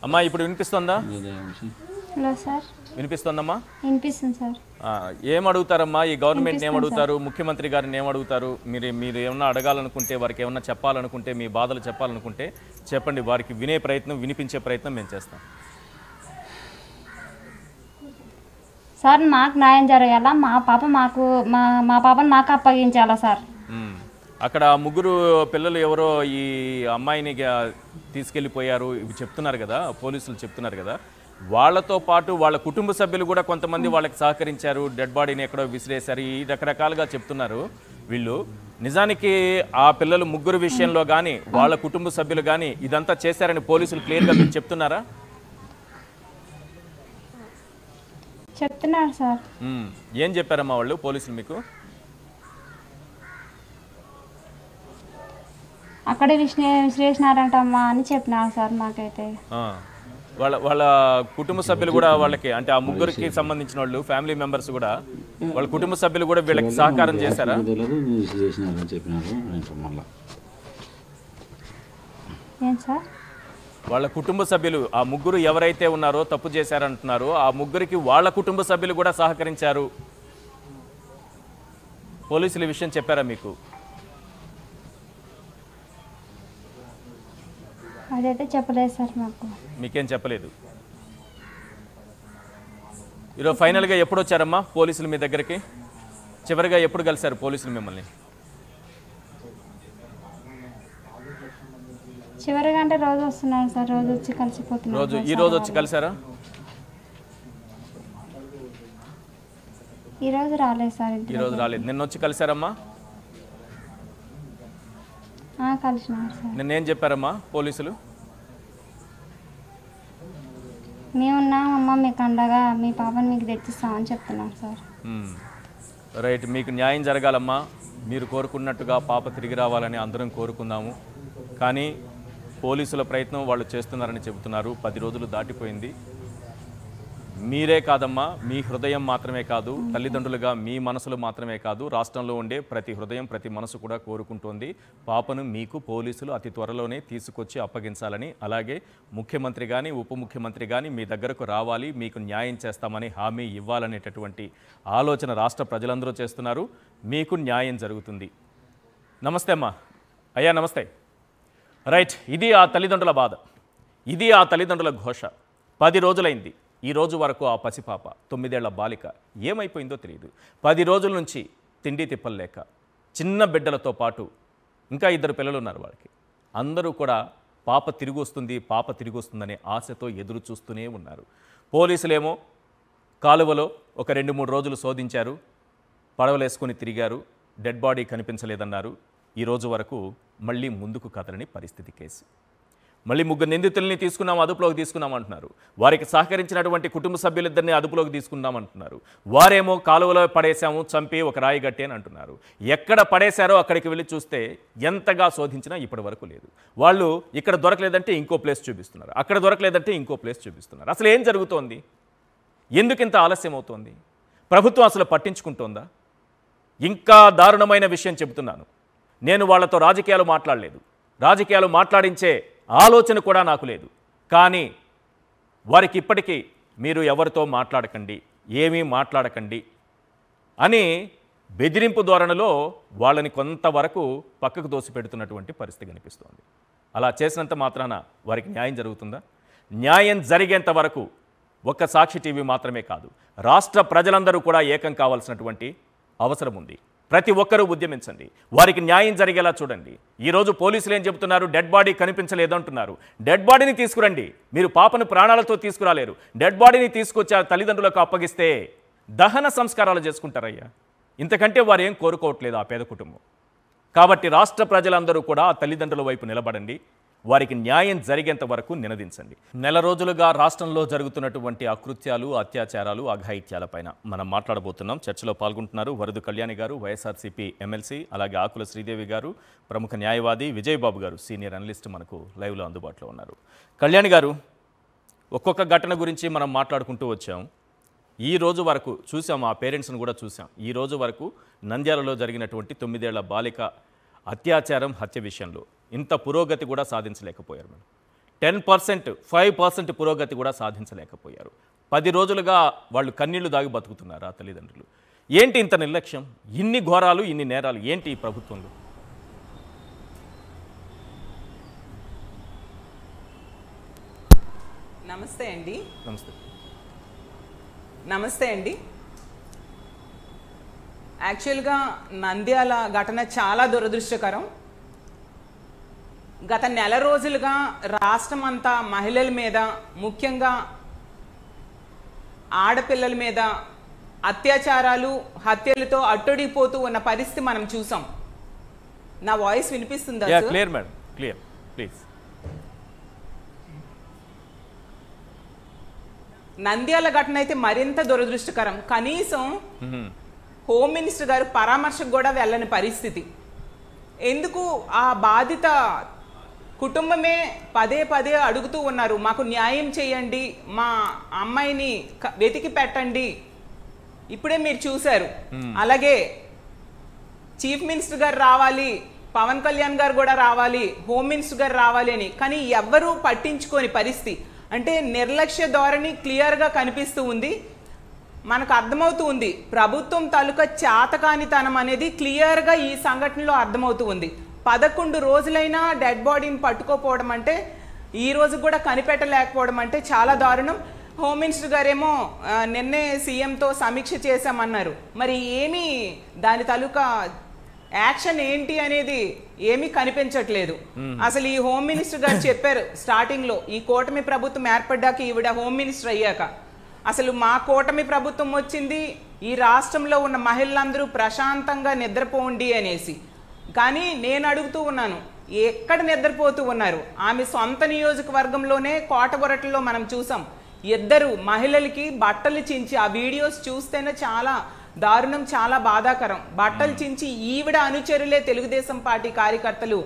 అమ్మా, ఇప్పుడు వినిపిస్తుందా? హలో సార్, వినిపిస్తుందమ్మా? వినిపిస్తుంది సార్. ఏం అడుగుతారమ్మా? ఈ గవర్నమెంట్ని ఏం అడుగుతారు? ముఖ్యమంత్రి గారిని ఏం అడుగుతారు? మీరు ఏమన్నా అడగాలనుకుంటే, వారికి ఏమన్నా చెప్పాలనుకుంటే, మీ బాధలు చెప్పాలనుకుంటే చెప్పండి. వారికి వినిపించే ప్రయత్నం మేము చేస్తాం. సార్, మాకు న్యాయం జరగాల. మా పాపను మాకు అప్పగించాలా సార్? అక్కడ 3 పిల్లలు ఎవరో ఈ అమ్మాయిని తీసుకెళ్ళిపోయారు ఇవి చెప్తున్నారు కదా, పోలీసులు చెప్తున్నారు కదా. వాళ్ళతో పాటు వాళ్ళ కుటుంబ సభ్యులు కూడా కొంతమంది వాళ్ళకి సహకరించారు, డెడ్ బాడీని ఎక్కడో విసిరేశారు, ఈ రకరకాలుగా చెప్తున్నారు వీళ్ళు. నిజానికి ఆ పిల్లలు 3 విషయంలో కానీ వాళ్ళ కుటుంబ సభ్యులు కానీ ఇదంతా చేశారని పోలీసులు క్లియర్గా మీకు చెప్తున్నారా? చెప్తున్నారు సార్. ఏం చెప్పారమ్మా వాళ్ళు పోలీసులు మీకు? అక్కడే విశ్లేషినారంటమ్మా అని చెప్పినారు సార్ మాకైతే. వాళ్ళ కుటుంబ సభ్యులు కూడా వాళ్ళకి, అంటే ఆ 3కి సంబంధించిన వాళ్ళు ఫ్యామిలీ మెంబర్స్ కూడా, వాళ్ళ కుటుంబ సభ్యులు కూడా వీళ్ళకి సహకారం చేశారా? ఏం సార్? వాళ్ళ కుటుంబ సభ్యులు ఆ 3 ఎవరైతే ఉన్నారో తప్పు చేశారంటున్నారో ఆ 3కి వాళ్ళ కుటుంబ సభ్యులు కూడా సహకరించారు. పోలీసులు ఈ విషయం చెప్పారా మీకు? అదైతే చెప్పలేదు సార్ మాకు. మీకేం చెప్పలేదు? ఈరోజు ఫైనల్గా ఎప్పుడు వచ్చారమ్మా పోలీసులు మీ దగ్గరికి? చివరిగా ఎప్పుడు కలిశారు పోలీసులు మిమ్మల్ని? చివరిగా అంటే రోజు వస్తున్నారు సార్, రోజు వచ్చి కలిసిపోతున్నారు. ఈ రోజు వచ్చి కలిసారా? ఈ రోజు రాలేదు సార్. ఈ రోజు రాలేదు. నిన్న వచ్చి కలిసారమ్మా? కలిసినారు సార్. నిన్నేం చెప్పారమ్మా పోలీసులు? మేమున్నామమ్మా మీకు అండగా, మీ పాపని మీకు తెచ్చిస్తామని చెప్తున్నాం సార్. రైట్. మీకు న్యాయం జరగాలమ్మా. మీరు కోరుకున్నట్టుగా పాప తిరిగి రావాలని అందరం కోరుకుందాము. కానీ పోలీసుల ప్రయత్నం వాళ్ళు చేస్తున్నారని చెబుతున్నారు. 10 రోజులు దాటిపోయింది. మీరే కాదమ్మా, మీ హృదయం మాత్రమే కాదు, తల్లిదండ్రులుగా మీ మనసులు మాత్రమే కాదు, రాష్ట్రంలో ఉండే ప్రతి హృదయం, ప్రతి మనసు కూడా కోరుకుంటోంది పాపను మీకు పోలీసులు అతి త్వరలోనే తీసుకొచ్చి అప్పగించాలని. అలాగే ముఖ్యమంత్రి కానీ ఉప ముఖ్యమంత్రి కానీ మీ దగ్గరకు రావాలి, మీకు న్యాయం చేస్తామని హామీ ఇవ్వాలనేటటువంటి ఆలోచన రాష్ట్ర ప్రజలందరూ చేస్తున్నారు. మీకు న్యాయం జరుగుతుంది. నమస్తే అమ్మా. అయ్యా నమస్తే. రైట్, ఇది ఆ తల్లిదండ్రుల బాధ, ఇది ఆ తల్లిదండ్రుల ఘోష. 10 రోజులైంది ఈ రోజు వరకు ఆ పసిపాప 9 ఏళ్ల బాలిక ఏమైపోయిందో తెలియదు. 10 రోజుల నుంచి తిండి తిప్పలేక చిన్న బిడ్డలతో పాటు ఇంకా 2 పిల్లలు ఉన్నారు వాళ్ళకి. అందరూ కూడా పాప తిరిగి వస్తుందనే ఆశతో ఎదురు చూస్తూనే ఉన్నారు. పోలీసులేమో కాలువలో ఒక 2-3 రోజులు శోధించారు, పడవలేసుకొని తిరిగారు, డెడ్ బాడీ కనిపించలేదన్నారు. ఈ రోజు వరకు మళ్ళీ ముందుకు కదలని పరిస్థితి కేసు. మళ్ళీ 3 నిందితుల్ని అదుపులోకి తీసుకున్నామంటున్నారు. వారికి సహకరించినటువంటి కుటుంబ సభ్యులిద్దరిని అదుపులోకి తీసుకున్నామంటున్నారు. వారేమో కాలువలో పడేశాము, చంపి ఒక రాయి గట్టి అని అంటున్నారు. ఎక్కడ పడేశారో అక్కడికి వెళ్ళి చూస్తే ఎంతగా శోధించినా ఇప్పటి వరకు లేదు. వాళ్ళు ఇక్కడ దొరకలేదంటే ఇంకో ప్లేస్ చూపిస్తున్నారు, అక్కడ దొరకలేదంటే ఇంకో ప్లేస్ చూపిస్తున్నారు. అసలు ఏం జరుగుతోంది? ఎందుకింత ఆలస్యం అవుతోంది? ప్రభుత్వం అసలు పట్టించుకుంటోందా? ఇంకా దారుణమైన విషయం చెబుతున్నాను. నేను వాళ్లతో రాజకీయాలు మాట్లాడలేదు, రాజకీయాలు మాట్లాడించే ఆలోచన కూడా నాకు లేదు. కానీ వారికి ఇప్పటికీ మీరు ఎవరితో మాట్లాడకండి, ఏమీ మాట్లాడకండి అని బెదిరింపు ధోరణిలో వాళ్ళని కొంతవరకు పక్కకు దోసిపెడుతున్నటువంటి పరిస్థితి కనిపిస్తోంది. అలా చేసినంత మాత్రాన వారికి న్యాయం జరుగుతుందా? న్యాయం జరిగేంత వరకు ఒక్క సాక్షి టీవీ మాత్రమే కాదు, రాష్ట్ర ప్రజలందరూ కూడా ఏకం కావాల్సినటువంటి అవసరం ఉంది. ప్రతి ఒక్కరూ ఉద్యమించండి, వారికి న్యాయం జరిగేలా చూడండి. ఈరోజు పోలీసులు ఏం చెబుతున్నారు? డెడ్ బాడీ కనిపించలేదు అంటున్నారు. డెడ్ బాడీని తీసుకురండి, మీరు పాపను ప్రాణాలతో తీసుకురాలేరు. డెడ్ బాడీని తీసుకొచ్చి ఆ తల్లిదండ్రులకు అప్పగిస్తే దహన సంస్కారాలు చేసుకుంటారయ్యా. ఇంతకంటే వారు ఏం కోరుకోవట్లేదు ఆ పేద కుటుంబం. కాబట్టి రాష్ట్ర ప్రజలందరూ కూడా ఆ తల్లిదండ్రుల వైపు నిలబడండి, వారికి న్యాయం జరిగేంత వరకు నినదించండి. నెల రోజులుగా రాష్ట్రంలో జరుగుతున్నటువంటి అకృత్యాలు, అత్యాచారాలు, అఘాయిత్యాలపైన మనం మాట్లాడబోతున్నాం. చర్చలో పాల్గొంటున్నారు వరదు కళ్యాణి గారు, వైఎస్ఆర్సీపీ ఎమ్మెల్సీ, అలాగే ఆకుల శ్రీదేవి గారు, ప్రముఖ న్యాయవాది విజయబాబు గారు, సీనియర్ అనలిస్ట్ మనకు లైవ్లో అందుబాటులో ఉన్నారు. కళ్యాణి గారు, ఒక్కొక్క ఘటన గురించి మనం మాట్లాడుకుంటూ వచ్చాం. ఈ రోజు వరకు చూసాం, ఆ పేరెంట్స్ని కూడా చూసాం. ఈ రోజు వరకు నంద్యాలలో జరిగినటువంటి 9 ఏళ్ల బాలిక అత్యాచారం, హత్య విషయంలో ఇంత పురోగతి కూడా సాధించలేకపోయారు. మేడం 10%, 5% పురోగతి కూడా సాధించలేకపోయారు. 10 రోజులుగా వాళ్ళు కన్నీళ్లు దాగి బతుకుతున్నారు ఆ తల్లిదండ్రులు. ఏంటి ఇంత నిర్లక్ష్యం? ఇన్ని ఘోరాలు, ఇన్ని నేరాలు ఏంటి ఈ ప్రభుత్వంలో? నమస్తే అండి. నమస్తే అండి. యాక్చువల్గా నంద్యాల ఘటన చాలా దురదృష్టకరం. గత నెల రోజులుగా రాష్ట్రం అంతా మహిళల మీద, ముఖ్యంగా ఆడపిల్లల మీద అత్యాచారాలు, హత్యలతో అట్టడిపోతూ ఉన్న పరిస్థితి మనం చూసాం. నా వాయిస్ వినిపిస్తుందా? Clear madam, clear please. Nandyal ఘటన అయితే మరింత దురదృష్టకరం. కనీసం హోమ్ మినిస్టర్ గారు పరామర్శకు కూడా వెళ్ళని పరిస్థితి. ఎందుకు? ఆ బాధిత కుటుంబమే పదే పదే అడుగుతూ ఉన్నారు, మాకు న్యాయం చేయండి, మా అమ్మాయిని వెతికి పెట్టండి. ఇప్పుడే మీరు చూశారు. అలాగే చీఫ్ మినిస్టర్ గారు రావాలి, పవన్ కళ్యాణ్ గారు కూడా రావాలి, హోమ్ మినిస్టర్ గారు రావాలి అని. కానీ ఎవ్వరూ పట్టించుకోని పరిస్థితి. అంటే నిర్లక్ష్య ధోరణి క్లియర్గా కనిపిస్తూ ఉంది. మనకు అర్థమవుతూ ఉంది ప్రభుత్వం తాలూకా చేతకానితనం అనేది క్లియర్గా ఈ సంఘటనలో అర్థమవుతూ ఉంది. 11 రోజులైనా డెడ్ బాడీని పట్టుకోపోవడం అంటే, ఈ రోజు కూడా కనిపెట్టలేకపోవడం అంటే చాలా దారుణం. హోమ్ మినిస్టర్ గారేమో నిన్నే సీఎంతో సమీక్ష చేశామన్నారు. మరి ఏమీ దాని తాలూకా యాక్షన్ ఏంటి అనేది ఏమీ కనిపించట్లేదు. అసలు ఈ హోమ్ మినిస్టర్ గారు చెప్పారు స్టార్టింగ్ లో, ఈ కూటమి ప్రభుత్వం ఏర్పడ్డాక, ఈవిడ హోమ్ మినిస్టర్ అయ్యాక, అసలు మా కూటమి ప్రభుత్వం వచ్చింది, ఈ రాష్ట్రంలో ఉన్న మహిళలందరూ ప్రశాంతంగా నిద్రపోండి అనేసి. కానీ నేను అడుగుతూ ఉన్నాను, ఎక్కడ నిద్రపోతూ ఉన్నారు? ఆమె సొంత నియోజకవర్గంలోనే కోటబొరట్లో మనం చూసాం, 2 మహిళలకి బట్టలు చించి, ఆ వీడియోస్ చూస్తేనే చాలా దారుణం, చాలా బాధాకరం. బట్టలు చించి ఈవిడ అనుచరులే తెలుగుదేశం పార్టీ కార్యకర్తలు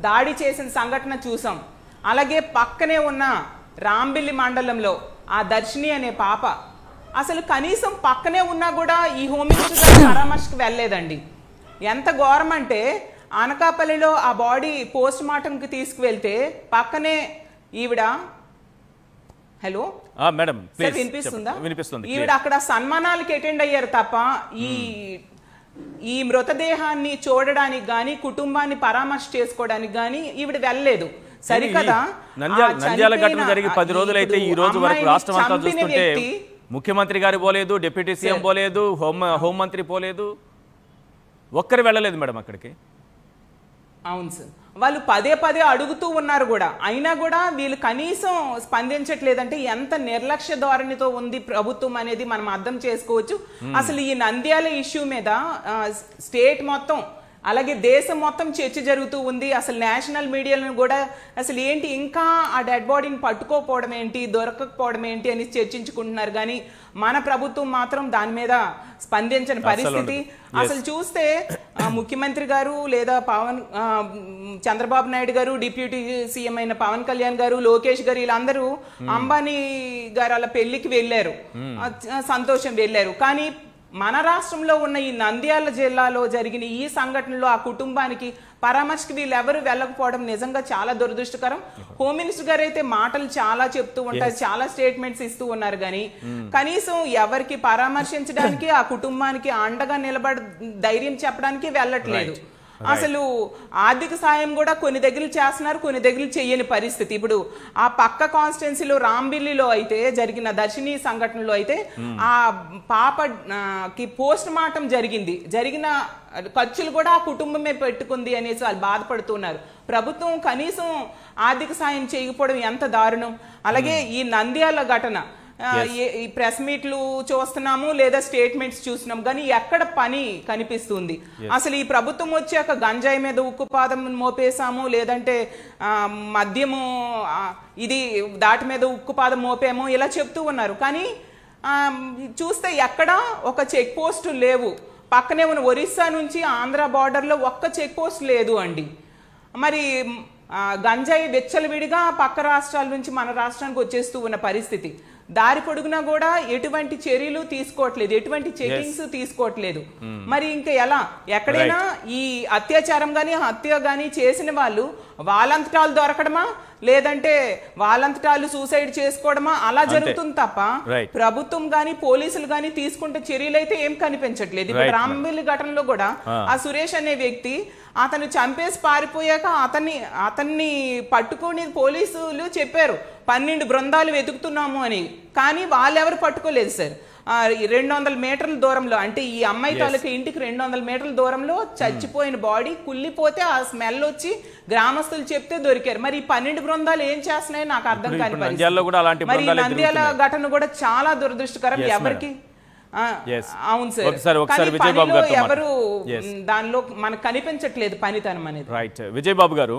దాడి చేసిన సంఘటన చూసాం. అలాగే పక్కనే ఉన్న రాంబిల్లి మండలంలో ఆ దర్శిని అనే పాప, అసలు కనీసం పక్కనే ఉన్నా కూడా ఈ హోమ్ మినిస్టర్ గారి పరామర్శకు వెళ్ళలేదండి. ఎంత ఘోరం అంటే, అనకాపల్లిలో ఆ బాడీ పోస్ట్ మార్టంకి తీసుకువెళ్తే పక్కనే ఈవిడ, హలో మేడం వినిపిస్తుందా? ఈవిడ అక్కడ సన్మానాలకి అటెండ్ అయ్యారు తప్ప ఈ ఈ మృతదేహాన్ని చూడడానికి గాని కుటుంబాన్ని పరామర్శ చేసుకోవడానికి గాని ఈవిడ వెళ్ళలేదు. సరికదా నంద్యాల ఘటన జరిగి 10 రోజులైతే ఈ రోజు వరకు రాష్ట్రం అంతా చూస్తుంటే ముఖ్యమంత్రి గారు పోలేదు, డిప్యూటీ సీఎం పోలేదు, హోంమంత్రి పోలేదు, ఒక్కరు వెళ్ళలేదు మేడం అక్కడికి. అవును సార్, వాళ్ళు పదే అడుగుతూ ఉన్నారు కూడా, అయినా కూడా వీళ్ళు కనీసం స్పందించట్లేదంటే ఎంత నిర్లక్ష్య ధోరణితో ఉంది ప్రభుత్వం అనేది మనం అర్థం చేసుకోవచ్చు. అసలు ఈ నంద్యాల ఇష్యూ మీద స్టేట్ మొత్తం అలాగే దేశం మొత్తం చర్చ జరుగుతూ ఉంది. అసలు నేషనల్ మీడియాలను కూడా అసలు ఏంటి ఇంకా ఆ డెడ్ బాడీని పట్టుకోకపోవడం ఏంటి, దొరకకపోవడం ఏంటి అని చర్చించుకుంటున్నారు. కానీ మన ప్రభుత్వం మాత్రం దాని మీద స్పందించని పరిస్థితి. అసలు చూస్తే ముఖ్యమంత్రి గారు లేదా చంద్రబాబు నాయుడు గారు, డిప్యూటీ సీఎం అయిన పవన్ కళ్యాణ్ గారు, లోకేష్ గారు వీళ్ళందరూ అంబానీ గారు అలా పెళ్లికి వెళ్ళారు, సంతోషం వెళ్ళారు. కానీ మన రాష్ట్రంలో ఉన్న ఈ నంద్యాల జిల్లాలో జరిగిన ఈ సంఘటనలో ఆ కుటుంబానికి పరామర్శకి వీళ్ళెవరు వెళ్ళకపోవడం నిజంగా చాలా దురదృష్టకరం. హోమ్ మినిస్టర్ గారు అయితే మాటలు చాలా చెప్తూ ఉంటారు, చాలా స్టేట్మెంట్స్ ఇస్తూ ఉన్నారు, కానీ కనీసం ఎవరికి పరామర్శించడానికి ఆ కుటుంబానికి అండగా నిలబడి ధైర్యం చెప్పడానికి వెళ్ళట్లేదు. అసలు ఆర్థిక సాయం కూడా కొన్ని దగ్గర చేస్తున్నారు, కొన్ని దగ్గర చెయ్యని పరిస్థితి. ఇప్పుడు ఆ పక్క కాన్స్టిట్యున్సీలో రాంబిల్లిలో అయితే జరిగిన దర్శిని సంఘటనలో అయితే ఆ పాపకి పోస్ట్ మార్టం జరిగిన ఖర్చులు కూడా ఆ కుటుంబమే పెట్టుకుంది అనేసి వాళ్ళు బాధపడుతున్నారు. ప్రభుత్వం కనీసం ఆర్థిక సాయం చేయకపోవడం ఎంత దారుణం. అలాగే ఈ నంద్యాల ఘటన ఈ ప్రెస్ మీట్లు చూస్తున్నాము లేదా స్టేట్మెంట్స్ చూస్తున్నాము, కానీ ఎక్కడ పని కనిపిస్తుంది? అసలు ఈ ప్రభుత్వం వచ్చాక గంజాయి మీద ఉక్కుపాదం మోపేశాము, లేదంటే మద్యము ఇది దాటి మీద ఉక్కుపాదం మోపాము ఇలా చెప్తూ ఉన్నారు. కానీ చూస్తే ఎక్కడ ఒక చెక్ పోస్ట్ లేవు. పక్కనే ఉన్న ఒరిస్సా నుంచి ఆంధ్ర బార్డర్లో ఒక్క చెక్ పోస్ట్ లేదు అండి. మరి గంజాయి విచ్చలవిడిగా పక్క రాష్ట్రాల నుంచి మన రాష్ట్రానికి వచ్చేస్తూ ఉన్న పరిస్థితి. దారి పొడుగునా కూడా ఎటువంటి చర్యలు తీసుకోవట్లేదు, ఎటువంటి చెకింగ్స్ తీసుకోవట్లేదు. మరి ఇంకా ఎలా? ఎక్కడైనా ఈ అత్యాచారం గానీ హత్య గానీ చేసిన వాళ్ళు వాళ్ళంతటాలు దొరకడమా, లేదంటే వాళ్ళంతటాలు సూసైడ్ చేసుకోవడమా అలా జరుగుతుంది తప్ప ప్రభుత్వం గానీ పోలీసులు గానీ తీసుకుంటే చర్యలు అయితే ఏం కనిపించట్లేదు. ఇప్పుడు రాంబిల్లి ఘటనలో కూడా ఆ సురేష్ అనే వ్యక్తి అతను చంపేసి పారిపోయాక అతన్ని పట్టుకుని పోలీసులు చెప్పారు 12 బృందాలు వెతుకుతున్నాము అని, కానీ వాళ్ళెవరు పట్టుకోలేదు సార్. 200 మీటర్ల దూరంలో, అంటే ఈ అమ్మాయి తాలూకా ఇంటికి 200 మీటర్ల దూరంలో చచ్చిపోయిన బాడీ కుళ్ళిపోతే ఆ స్మెల్ వచ్చి గ్రామస్తులు చెప్తే దొరికారు. మరి ఈ 12 బృందాలు ఏం చేస్తున్నాయో నాకు అర్థం కాని పరిస్థితి. మరి నంద్యాల ఘటన కూడా చాలా దురదృష్టకరం. ఎవరికి అవును సార్, ఎవరు దానిలో మనకు కనిపించట్లేదు పనితనం అనేది. రైట్ విజయబాబు గారు,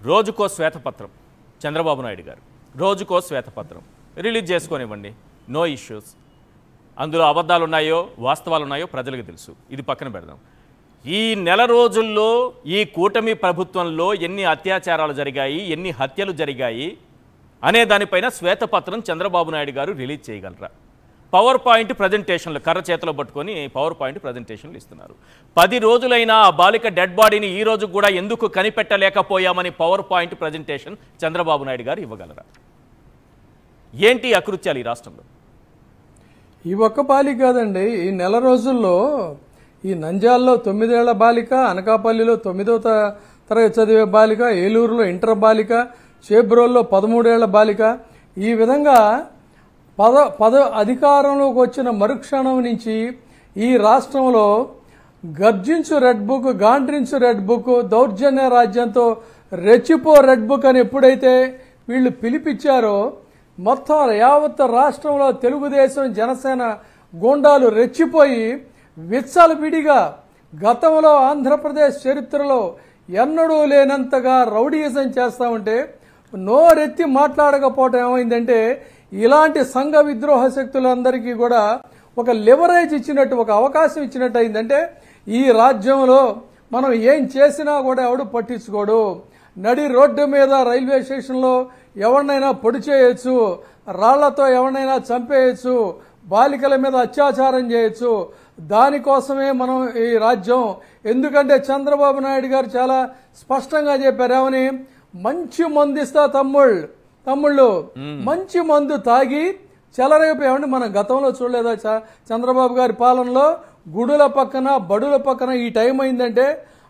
రోజుకో శ్వేతపత్రం చంద్రబాబు నాయుడు గారు రోజుకో శ్వేతపత్రం రిలీజ్ చేసుకొనివ్వండి, నో ఇష్యూస్. అందులో అబద్ధాలు ఉన్నాయో వాస్తవాలు ఉన్నాయో ప్రజలకు తెలుసు, ఇది పక్కన పెడదాం. ఈ నెల రోజుల్లో ఈ కూటమి ప్రభుత్వంలో ఎన్ని అత్యాచారాలు జరిగాయి, ఎన్ని హత్యలు జరిగాయి అనే దానిపైన శ్వేతపత్రం చంద్రబాబు నాయుడు గారు రిలీజ్ చేయగలరా? పవర్ పాయింట్ ప్రజెంటేషన్లు కర్ర చేతిలో పట్టుకొని పవర్ పాయింట్ ప్రజెంటేషన్లు ఇస్తున్నారు. 10 రోజులైనా ఆ బాలిక డెడ్ బాడీని ఈ రోజు కూడా ఎందుకు కనిపెట్టలేకపోయామని power point presentation Chandrababu Naidu గారు ఇవ్వగలరా? ఏంటి అకృత్యాలు ఈ రాష్ట్రంలో? ఈ ఒక్క బాలిక కాదండి, ఈ నెల రోజుల్లో ఈ నంద్యాలలో 9 ఏళ్ల బాలిక, అనకాపల్లిలో 9వ తరగతి చదివే బాలిక, ఏలూరులో ఇంటర్ బాలిక, చేబ్రోల్లో 13 ఏళ్ల బాలిక, ఈ విధంగా అధికారంలోకి వచ్చిన మరుక్షణం నుంచి ఈ రాష్ట్రంలో గర్జించు రెడ్ బుక్, గాండ్రించు రెడ్ బుక్, దౌర్జన్య రాజ్యంతో రెచ్చిపో రెడ్ బుక్ అని ఎప్పుడైతే వీళ్ళు పిలిపించారో మొత్తం యావత్ రాష్ట్రంలో తెలుగుదేశం జనసేన గూండాలు రెచ్చిపోయి విచ్చలవిడిగా గతంలో ఆంధ్రప్రదేశ్ చరిత్రలో ఎన్నడూ లేనంతగా రౌడీయిజం చేస్తా ఉంటే నోరెత్తి మాట్లాడకపోవటం ఏమైందంటే ఇలాంటి సంఘ విద్రోహ శక్తులందరికీ కూడా ఒక లివరేజ్ ఇచ్చినట్టు, ఒక అవకాశం ఇచ్చినట్టు అయిందంటే ఈ రాజ్యంలో మనం ఏం చేసినా కూడా ఎవడు పట్టించుకోడు. నడి రోడ్డు మీద రైల్వే స్టేషన్లో ఎవరినైనా పొడి చేయొచ్చు, రాళ్లతో ఎవరినైనా చంపేయచ్చు, బాలికల మీద అత్యాచారం చేయొచ్చు. దానికోసమే మనం ఈ రాజ్యం. ఎందుకంటే చంద్రబాబు నాయుడు గారు చాలా స్పష్టంగా చెప్పారు, ఏమని, మంచి మందు ఇస్తా తమ్ముళ్ళు మంచి మందు తాగి చెలరేపు. ఏమంటే మనం గతంలో చూడలేదా చంద్రబాబు గారి పాలనలో గుడుల పక్కన బడుల పక్కన ఈ టైం అయిందంటే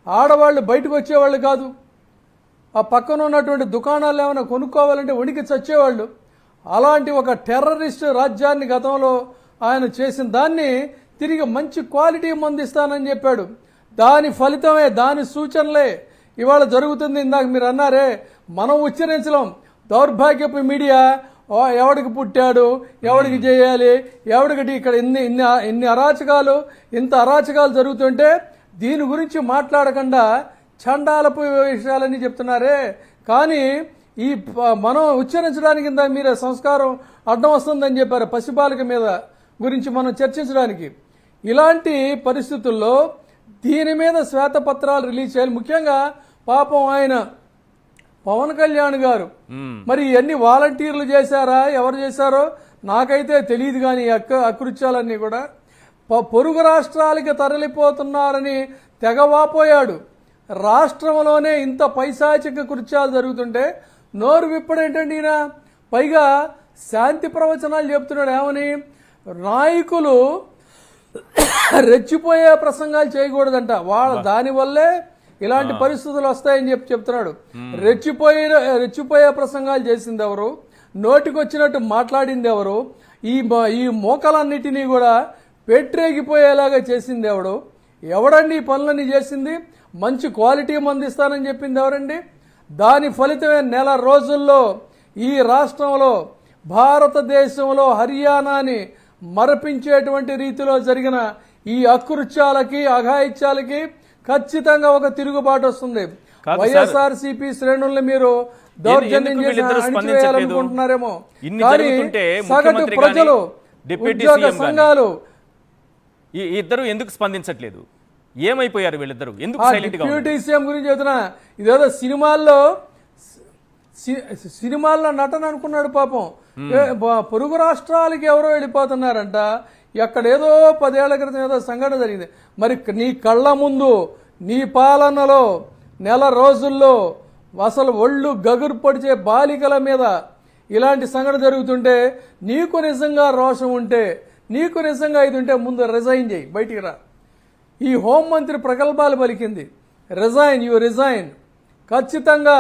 ఆడవాళ్ళు బయటకు వచ్చేవాళ్ళు కాదు. ఆ పక్కన ఉన్నటువంటి దుకాణాలు ఏమైనా కొనుక్కోవాలంటే వణికి చచ్చేవాళ్ళు. అలాంటి ఒక టెర్రరిస్ట్ రాజ్యాన్ని గతంలో ఆయన చేసిన దాన్ని తిరిగి మంచి క్వాలిటీ మందు ఇస్తానని చెప్పాడు. దాని ఫలితమే, దాని సూచనలే ఇవాళ జరుగుతుంది. ఇందాక మీరు అన్నారే, మనం ఉచ్చరించలేం. దౌర్భాగ్యపు మీడియా ఎవడికి పుట్టాడు, ఎవడికి చేయాలి, ఎవడికి ఇక్కడ ఇన్ని అరాచకాలు, ఇంత అరాచకాలు జరుగుతుంటే దీని గురించి మాట్లాడకుండా చండాలపు విషయాలని చెప్తున్నారే. కానీ ఈ మనం ఉచ్చరించడానికి ఇంత మీరే సంస్కారం అడ్డం వస్తుందని చెప్పారు. పసిబాలిక మీద గురించి మనం చర్చించడానికి ఇలాంటి పరిస్థితుల్లో దీని మీద శ్వేతపత్రాలు రిలీజ్ చేయాలి. ముఖ్యంగా పాపం ఆయన పవన్ కళ్యాణ్ గారు మరి ఇవన్నీ వాలంటీర్లు చేశారా, ఎవరు చేశారో నాకైతే తెలియదు. కానీ అకృత్యాలన్నీ కూడా పొరుగు రాష్ట్రాలకి తరలిపోతున్నారని తెగవాపోయాడు. రాష్ట్రంలోనే ఇంత పైశాచిక కృత్యాలు జరుగుతుంటే నోరు విప్పడేంటండి ఈయన? పైగా శాంతి ప్రవచనాలు చెప్తున్నాడు. ఏమని? నాయకులు రెచ్చిపోయే ప్రసంగాలు చేయకూడదంట. దానివల్లే ఇలాంటి పరిస్థితులు వస్తాయని చెప్తున్నాడు. రెచ్చిపోయే ప్రసంగాలు చేసింది ఎవరు? నోటికొచ్చినట్టు మాట్లాడింది ఎవరు? ఈ మోకలన్నిటినీ కూడా పెట్టరేగిపోయేలాగా చేసింది ఎవడు? ఎవడండి ఈ పనులన్నీ చేసింది? మంచి క్వాలిటీ మందు ఇస్తానని చెప్పింది ఎవరండి? దాని ఫలితమే నెల రోజుల్లో ఈ రాష్ట్రంలో, భారతదేశంలో హర్యానాని మరపించేటువంటి రీతిలో జరిగిన ఈ అకృత్యాలకి, అఘాయిత్యాలకి ఖచ్చితంగా ఒక తిరుగుబాటు వస్తుంది. వైఎస్ఆర్సీపీ శ్రేణుల్ని మీరు దౌర్జన్యం చేసి అణిచివేయాలనుకుంటున్నారేమో. కానీ సగటు ప్రజలు, ఉద్యోగ సంఘాలు ఇద్దరు ఎందుకు స్పందించట్లేదు? ఏమైపోయారు వీళ్ళిద్దరు? ఎందుకు సైలెంట్ గా? డిప్యూటీ సీఎం గురించి చెబుతున్నా. ఇదేదో సినిమాల్లో నటన అనుకున్నాడు పాపం. పొరుగు రాష్ట్రాలకి ఎవరో వెళ్ళిపోతున్నారంట. ఎక్కడేదో 10 ఏళ్ల క్రితం ఏదో సంఘటన జరిగింది. మరి నీ కళ్ళ ముందు, నీ పాలనలో నెల రోజుల్లో అసలు ఒళ్ళు గగురు పొడిచే బాలికల మీద ఇలాంటి సంఘటన జరుగుతుంటే నీకు నిజంగా రోషం ఉంటే, నీకు నిజంగా ఇది ఉంటే ముందు రిజైన్ చేయి, బయటికి రా. ఈ హోంమంత్రి ప్రగల్భాలు పలికింది. Resign, you resign. ఖచ్చితంగా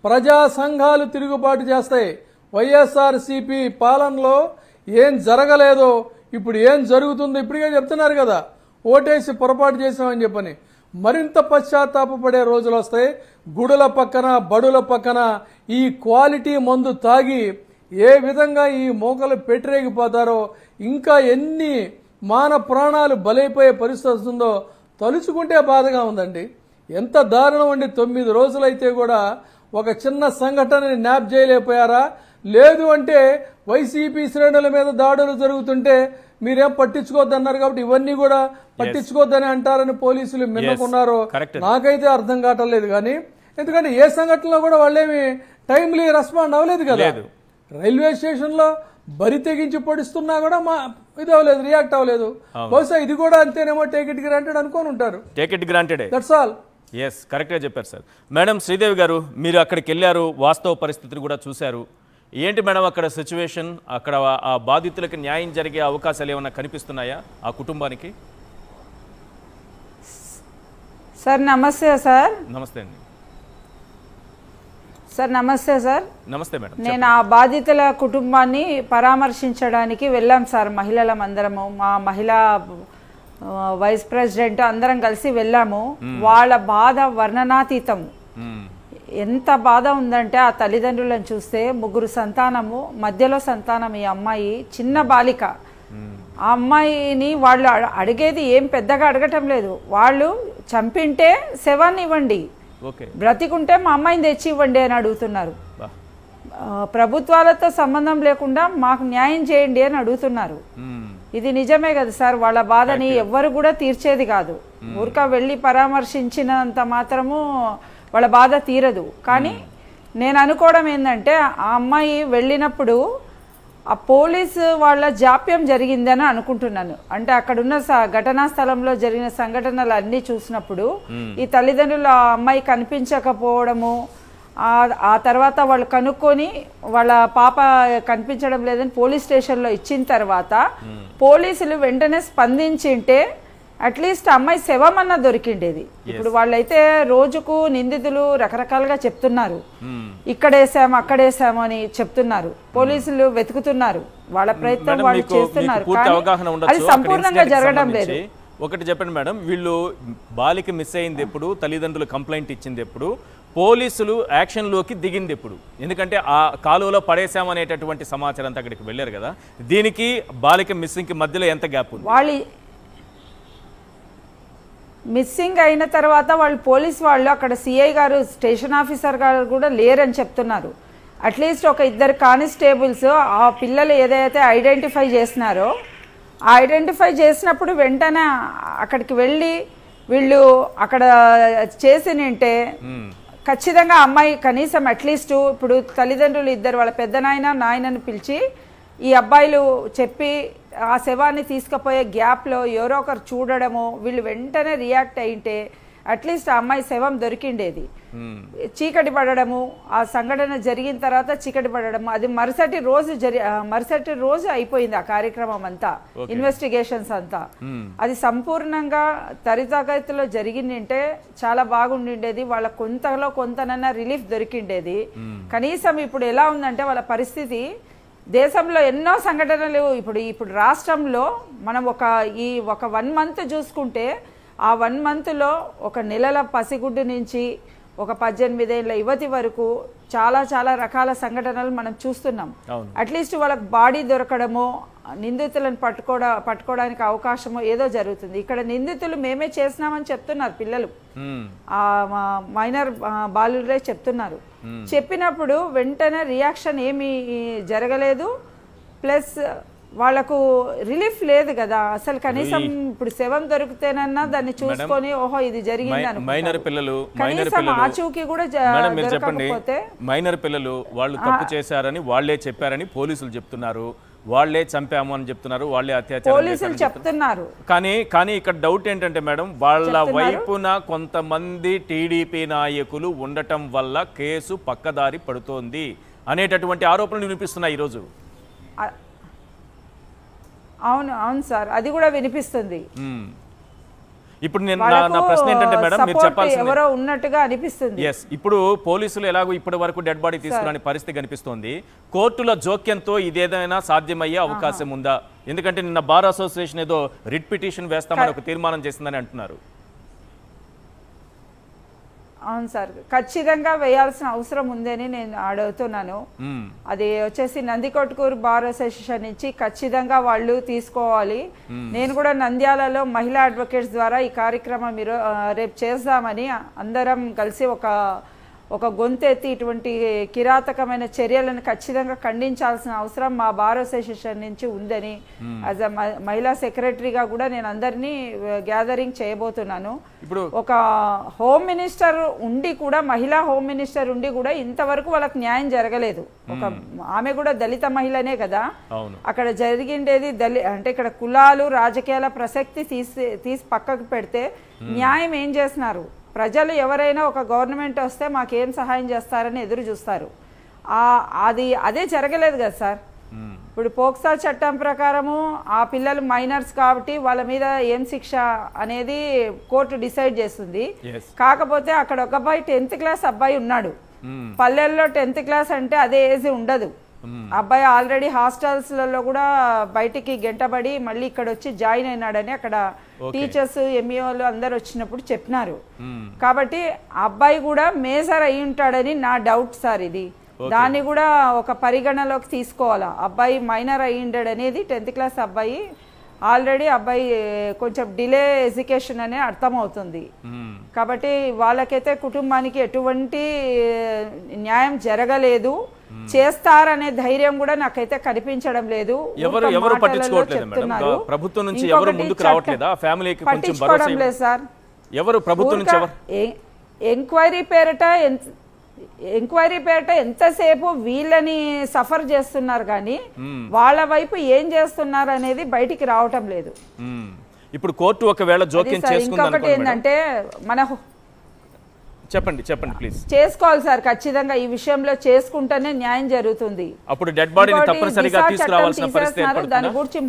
ప్రజా సంఘాలు తిరుగుబాటు చేస్తాయి. వైఎస్ఆర్సీపీ పాలనలో ఏం జరగలేదో ఇప్పుడు ఏం జరుగుతుందో ఇప్పటికే చెప్తున్నారు కదా, ఓటేసి పొరపాటు చేసామని చెప్పని. మరింత పశ్చాత్తాపపడే రోజులు వస్తాయి. గుడుల పక్కన, బడుల పక్కన ఈ క్వాలిటీ మందు తాగి ఏ విధంగా ఈ మోకలు పెట్టరేగిపోతారో, ఇంకా ఎన్ని మాన ప్రాణాలు బలైపోయే పరిస్థితి వస్తుందో తలుచుకుంటే బాధగా ఉందండి. ఎంత దారుణం అండి. 9 రోజులైతే కూడా ఒక చిన్న సంఘటనని న్యాప్ చేయలేకపోయారా? లేదు అంటే వైసీపీ శ్రేణుల మీద దాడులు జరుగుతుంటే మీరేం పట్టించుకోవద్దన్నారు కాబట్టి ఇవన్నీ కూడా పట్టించుకోవద్దని అంటారని పోలీసులు మిన్నకున్నారో నాకైతే అర్థం కావట్లేదు. కానీ ఎందుకంటే ఏ సంఘటనలో కూడా వాళ్ళేమి టైమ్లీ రెస్పాండ్ అవ్వలేదు కదా. రైల్వే స్టేషన్ లో బరి తెగించి పొడిస్తున్నా కూడా ఇది అవ్వలేదు, రియాక్ట్ అవ్వలేదు. బహుశా ఇది కూడా అంతేనేమో, టేక్ ఇట్ గ్రాంటెడ్ అనుకోని ఉంటారు. Take it granted, that's all. Yes, కరెక్ట్గా చెప్పారు సార్. మేడం శ్రీదేవి గారు, మీరు అక్కడికి వెళ్ళారు, వాస్తవ పరిస్థితులు కూడా చూశారు. ఏంటి మేడం అక్కడ సిచ్యువేషన్? అక్కడ ఆ బాధితులకు న్యాయం జరిగే అవకాశాలు ఏమైనా కనిపిస్తున్నాయా ఆ కుటుంబానికి? సార్ నమస్తే సార్. నమస్తే అండి. సార్ నమస్తే సార్. నమస్తే మేడం. నేను ఆ బాధితుల కుటుంబాన్ని పరామర్శించడానికి వెళ్ళాం సార్. మహిళలం అందరము, మా మహిళా వైస్ ప్రెసిడెంట్ అందరం కలిసి వెళ్ళాము. వాళ్ళ బాధ వర్ణనాతీతం. ఎంత బాధ ఉందంటే ఆ తల్లిదండ్రులను చూస్తే, 3 సంతానము, మధ్యలో సంతానం ఈ అమ్మాయి, చిన్న బాలిక. ఆ అమ్మాయిని వాళ్ళు అడిగేది ఏం పెద్దగా అడగటం లేదు. వాళ్ళు చంపింటే శవాన్ని ఇవ్వండి, బ్రతికుంటే మా అమ్మాయిని తెచ్చి ఇవ్వండి అని అడుగుతున్నారు. ప్రభుత్వాలతో సంబంధం లేకుండా మాకు న్యాయం చేయండి అని అడుగుతున్నారు. ఇది నిజమే కదా సార్. వాళ్ళ బాధని ఎవ్వరు కూడా తీర్చేది కాదు. ఊరిక వెళ్ళి పరామర్శించినంత మాత్రము వాళ్ళ బాధ తీరదు. కానీ నేను అనుకోవడం ఏంటంటే, ఆ అమ్మాయి వెళ్ళినప్పుడు ఆ పోలీసు వాళ్ళ జాప్యం జరిగిందని అనుకుంటున్నాను. అంటే అక్కడున్న ఘటనా స్థలంలో జరిగిన సంఘటనలు అన్నీ చూసినప్పుడు ఈ తల్లిదండ్రులు ఆ అమ్మాయి కనిపించకపోవడము, ఆ తర్వాత వాళ్ళు కనుక్కొని వాళ్ళ పాప కనిపించడం లేదని పోలీస్ స్టేషన్లో ఇచ్చిన తర్వాత పోలీసులు వెంటనే స్పందించింటే అట్లీస్ట్ అమ్మాయి శవం అన్న దొరికిండేది. ఇప్పుడు వాళ్ళైతే రోజుకు నిందితులు రకరకాలుగా చెప్తున్నారు, ఇక్కడేసాము అక్కడేసాము అని చెప్తున్నారు, పోలీసులు వెతుకుతున్నారు, వాళ్ళ ప్రయత్నం వాళ్ళు చేస్తున్నారు, అది సంపూర్ణంగా జరగడం లేదు. ఒకటి చెప్పండి మేడం, వీళ్ళు బాలిక మిస్ అయింది ఎప్పుడు, తల్లిదండ్రులు కంప్లైంట్ ఇచ్చింది ఎప్పుడు, పోలీసులు యాక్షన్లోకి దిగింది ఎప్పుడు? ఎందుకంటే ఆ కాలువలో పడేసామనేటటువంటి సమాచారం అంతా అక్కడికి వెళ్ళారు కదా, దీనికి బాలిక మిస్సింగ్కి మధ్యలో ఎంత గ్యాప్ ఉంది? వాళ్ళు మిస్సింగ్ అయిన తర్వాత వాళ్ళు అక్కడ సిఐ గారు స్టేషన్ ఆఫీసర్ గారు కూడా లేరని చెప్తున్నారు. అట్లీస్ట్ ఒక 2 కానిస్టేబుల్స్ ఆ పిల్లలు ఏదైతే ఐడెంటిఫై చేసినారో ఆ ఐడెంటిఫై చేసినప్పుడు వెంటనే అక్కడికి వెళ్ళి వీళ్ళు అక్కడ చేసినంటే ఖచ్చితంగా అమ్మాయి కనీసం అట్లీస్ట్ ఇప్పుడు తల్లిదండ్రులు 2 వాళ్ళ పెద్ద నాయనని పిలిచి ఈ అబ్బాయిలు చెప్పి ఆ శవాన్ని తీసుకుపోయే గ్యాప్లో ఎవరో ఒకరు చూడడము, వీళ్ళు వెంటనే రియాక్ట్ అయింటే అట్లీస్ట్ ఆ అమ్మాయి శవం దొరికిండేది. చీకటి పడడము, ఆ సంఘటన జరిగిన తర్వాత చీకటి పడడము, అది మరుసటి రోజు అయిపోయింది ఆ కార్యక్రమం అంతా, ఇన్వెస్టిగేషన్స్ అంతా. అది సంపూర్ణంగా త్వరితగతిలో జరిగిందంటే చాలా బాగుండిండేది, వాళ్ళ కొంతనన్నా రిలీఫ్ దొరికిండేది. కనీసం ఇప్పుడు ఎలా ఉందంటే వాళ్ళ పరిస్థితి, దేశంలో ఎన్నో సంఘటనలు ఇప్పుడు రాష్ట్రంలో మనం ఒక 1 మంత్ చూసుకుంటే ఆ 1 మంత్లో 1 నెలల పసిగుడ్డు నుంచి ఒక 18 ఏళ్ల యువతి వరకు చాలా చాలా రకాల సంఘటనలు మనం చూస్తున్నాం. అట్లీస్ట్ వాళ్ళకి బాడీ దొరకడమో, నిందితులను పట్టుకోవడానికి అవకాశమో ఏదో జరుగుతుంది. ఇక్కడ నిందితులు మేమే చేసినామని చెప్తున్నారు పిల్లలు, మైనర్ బాలురే చెప్తున్నారు. చెప్పినప్పుడు వెంటనే రియాక్షన్ ఏమీ జరగలేదు, ప్లస్ వాళ్ళకు రిలీఫ్ లేదు కదా అసలు. కనీసం ఇప్పుడు శవం దొరికితేనన్నా దాన్ని చూసుకొని ఓహో ఇది జరిగింది మైనర్ పిల్లలు ఆచూకీ కూడా దొరకకపోతే, మైనర్ పిల్లలు వాళ్ళు తప్పు చేశారని వాళ్లే చెప్పారని పోలీసులు చెప్తున్నారు, వాళ్లే చంపాము అని చెప్తున్నారు, వాళ్లే అత్యాచారం చెప్తున్నారు. కానీ ఇక్కడ డౌట్ ఏంటంటే మేడం, వాళ్ళ వైపున కొంతమంది టీడీపీ నాయకులు ఉండటం వల్ల కేసు పక్కదారి పడుతోంది అనేటటువంటి ఆరోపణలు వినిపిస్తున్నాయి ఈరోజు. అవును సార్, అది కూడా వినిపిస్తుంది. ఇప్పుడు నా ప్రశ్న ఏంటంటే మేడం, మీరు చెప్పాల్సింది ఎవరో ఉన్నట్టుగా అనిపిస్తుంది. ఇప్పుడు పోలీసులు ఎలాగో ఇప్పటి వరకు డెడ్ బాడీ తీసుకునే పరిస్థితి కనిపిస్తోంది, కోర్టుల జోక్యంతో ఇదేదైనా సాధ్యమయ్యే అవకాశం ఉందా? ఎందుకంటే నిన్న బార్ అసోసియేషన్ ఏదో రిట్ పిటిషన్ వేస్తామని ఒక తీర్మానం చేసిందని అంటున్నారు. అవును సార్, ఖచ్చితంగా వేయాల్సిన అవసరం ఉందని నేను అడుగుతున్నాను. అది వచ్చేసి నందికొట్కూరు బార్ అసోసియేషన్ నుంచి ఖచ్చితంగా వాళ్ళు తీసుకోవాలి. నేను కూడా నంద్యాలలో మహిళా అడ్వకేట్స్ ద్వారా ఈ కార్యక్రమం రేపు చేద్దామని అందరం కలిసి ఒక గొంతెత్తి ఇటువంటి కిరాతకమైన చర్యలను ఖచ్చితంగా ఖండించాల్సిన అవసరం మా బార్ అసోసియేషన్ నుంచి ఉందని యాజ్ అ మహిళా సెక్రటరీగా కూడా నేను అందరినీ గ్యాదరింగ్ చేయబోతున్నాను. ఒక హోమ్ మినిస్టర్ ఉండి కూడా, మహిళా హోమ్ మినిస్టర్ ఉండి కూడా ఇంతవరకు వాళ్ళకి న్యాయం జరగలేదు. ఆమె కూడా దళిత మహిళనే కదా, అక్కడ జరిగిండేది అంటే ఇక్కడ కులాలు రాజకీయాల ప్రసక్తి తీసి పక్కకు పెడితే న్యాయం ఏం చేస్తున్నారు? ప్రజలు ఎవరైనా ఒక గవర్నమెంట్ వస్తే మాకేం సహాయం చేస్తారని ఎదురు చూస్తారు. అదే జరగలేదు కదా సార్. ఇప్పుడు పోక్సా చట్టం ప్రకారము ఆ పిల్లలు మైనర్స్ కాబట్టి వాళ్ళ మీద ఏం శిక్ష అనేది కోర్టు డిసైడ్ చేస్తుంది. కాకపోతే అక్కడ ఒక అబ్బాయి 10th క్లాస్ అబ్బాయి ఉన్నాడు. పల్లెల్లో 10th క్లాస్ అంటే అదే ఏజ్ ఉండదు. అబ్బాయి ఆల్రెడీ హాస్టల్స్లలో కూడా బయటికి గెంటబడి మళ్ళీ ఇక్కడ వచ్చి జాయిన్ అయినాడని అక్కడ టీచర్స్ ఎంఈఓలు అందరు వచ్చినప్పుడు చెప్పినారు. కాబట్టి అబ్బాయి కూడా మేజర్ అయి ఉంటాడని నా డౌట్ సార్. ఇది దాన్ని కూడా ఒక పరిగణలోకి తీసుకోవాలా. అబ్బాయి మైనర్ అయ్యిండాడు అనేది 10th క్లాస్ అబ్బాయి, ఆల్రెడీ అబ్బాయి కొంచెం డిలే ఎడ్యుకేషన్ అనే అర్థమవుతుంది. కాబట్టి వాళ్ళకైతే కుటుంబానికి ఎటువంటి న్యాయం జరగలేదు, చేస్తారనే ధైర్యం కూడా నాకైతే కనిపించడం లేదు. పట్టించుకోవడం లేదు సార్. ఎంక్వైరీ పేరట ఎంతసేపు వీళ్ళని సఫర్ చేస్తున్నారు కానీ వాళ్ళ వైపు ఏం చేస్తున్నారు అనేది బయటికి రావటం లేదు. ఇప్పుడు కోర్టు ఒకవేళ జోక్యం చేసుకుంది ఇంకొకటి ఏంటంటే మన చెప్పండి ప్లీజ్. చేసుకోవాలి సార్, ఖచ్చితంగా ఈ విషయంలో చేసుకుంటేనే న్యాయం జరుగుతుంది. అప్పుడు డెడ్ బాడీని తప్పనిసరిగా తీసుకురావాల్సిన పరిస్థితి ఏర్పడుతుందా? దాని గురించి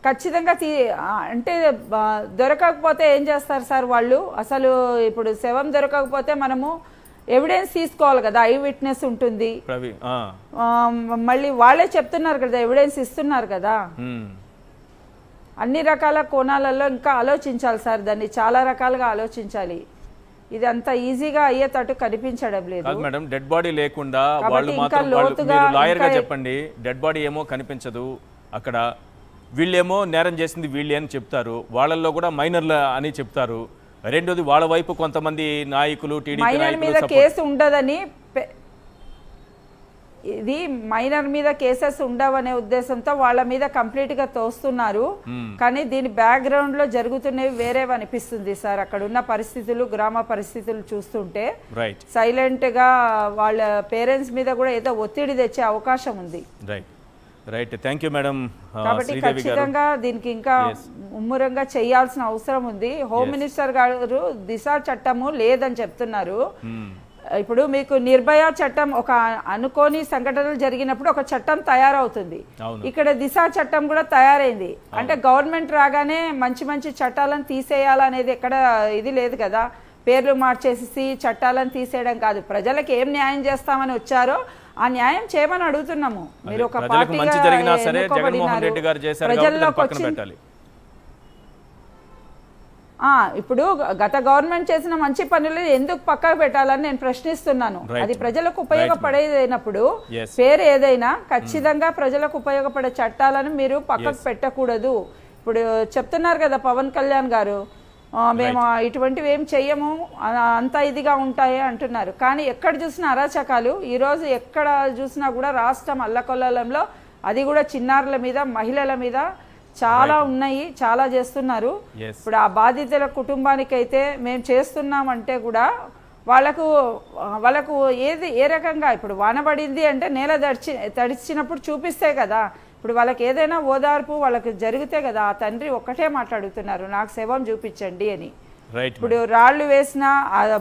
ఖచ్చితంగా అంటే దొరకకపోతే ఏం చేస్తారు సార్ వాళ్ళు? అసలు ఇప్పుడు శవం దొరకకపోతే మనము ఎవిడెన్స్ తీసుకోవాలి కదా, ఐ విట్నెస్ ఉంటుంది, మళ్ళీ వాళ్ళే చెప్తున్నారు కదా, ఎవిడెన్స్ ఇస్తున్నారు కదా. అన్ని రకాల కోణాలలో ఇంకా ఆలోచించాలి సార్, దాన్ని చాలా రకాలుగా ఆలోచించాలి. ఇది అంత ఈజీగా అయ్యేటట్టు కనిపించడం లేదు మేడం. డెడ్ బాడీ లేకుండా వాళ్ళు మాత్రం లాయర్ గా చెప్పండి, డెడ్ బాడీ ఏమో కనిపించదు అక్కడ, వీళ్ళేమో నేరం చేసింది వీళ్ళే అని చెప్తారు, వాళ్ళల్లో కూడా మైనర్ల అని చెప్తారు. రెండోది వాళ్ళ వైపు కొంతమంది నాయకులు టీడీపీ మీద కేసు ఉండదని, ఇది మైనర్ మీద కేసెస్ ఉండవనే ఉద్దేశంతో వాళ్ళ మీద కంప్లీట్ గా తోస్తున్నారు. కానీ దీని బ్యాక్గ్రౌండ్ లో జరుగుతున్నవి వేరేవి అనిపిస్తుంది సార్. అక్కడ ఉన్న పరిస్థితులు, గ్రామ పరిస్థితులు చూస్తుంటే సైలెంట్ గా వాళ్ళ పేరెంట్స్ మీద కూడా ఏదో ఒత్తిడి తెచ్చే అవకాశం ఉంది. Right, thank you madam. కాబట్టి ఖచ్చితంగా దీనికి ఇంకా ముమ్మరంగా చేయాల్సిన అవసరం ఉంది. హోమ్ మినిస్టర్ గారు దిశ చట్టము లేదని చెప్తున్నారు. ఇప్పుడు మీకు నిర్భయ చట్టం, ఒక అనుకోని సంఘటనలు జరిగినప్పుడు ఒక చట్టం తయారవుతుంది. ఇక్కడ దిశ చట్టం కూడా తయారైంది. అంటే గవర్నమెంట్ రాగానే మంచి మంచి చట్టాలను తీసేయాలనేది ఎక్కడ ఇది లేదు కదా. పేర్లు మార్చేసి చట్టాలను తీసేయడం కాదు, ప్రజలకు ఏం న్యాయం చేస్తామని వచ్చారో ఆ న్యాయం చేయమని అడుగుతున్నాము. మీరు ఒక ప్రజల్లోకి వచ్చి ఇప్పుడు గత గవర్నమెంట్ చేసిన మంచి పనులు ఎందుకు పక్కకు పెట్టాలని నేను ప్రశ్నిస్తున్నాను. అది ప్రజలకు ఉపయోగపడేదైనప్పుడు పేరు ఏదైనా ఖచ్చితంగా ప్రజలకు ఉపయోగపడే చట్టాలను మీరు పక్కకు పెట్టకూడదు. ఇప్పుడు చెప్తున్నారు కదా పవన్ కళ్యాణ్ గారు, మేము ఇటువంటివి ఏం చెయ్యము, అంత ఇదిగా ఉంటాయి అంటున్నారు. కానీ ఎక్కడ చూసినా అరాచకాలు, ఈరోజు ఎక్కడ చూసినా కూడా రాష్ట్రం అల్లకొల్లంలో, అది కూడా చిన్నారుల మీద, మహిళల మీద చాలా ఉన్నాయి, చాలా చేస్తున్నారు. ఇప్పుడు ఆ బాధితుల కుటుంబానికైతే మేము చేస్తున్నామంటే కూడా వాళ్ళకు ఏది ఏ రకంగా, ఇప్పుడు వానబడింది అంటే నేల తడిచినప్పుడు చూపిస్తే కదా, ఇప్పుడు వాళ్ళకి ఏదైనా ఓదార్పు వాళ్ళకి జరిగితే కదా. ఆ తండ్రి ఒక్కటే మాట్లాడుతున్నారు, నాకు శవం చూపించండి అని. ఇప్పుడు రాళ్లు వేసినా,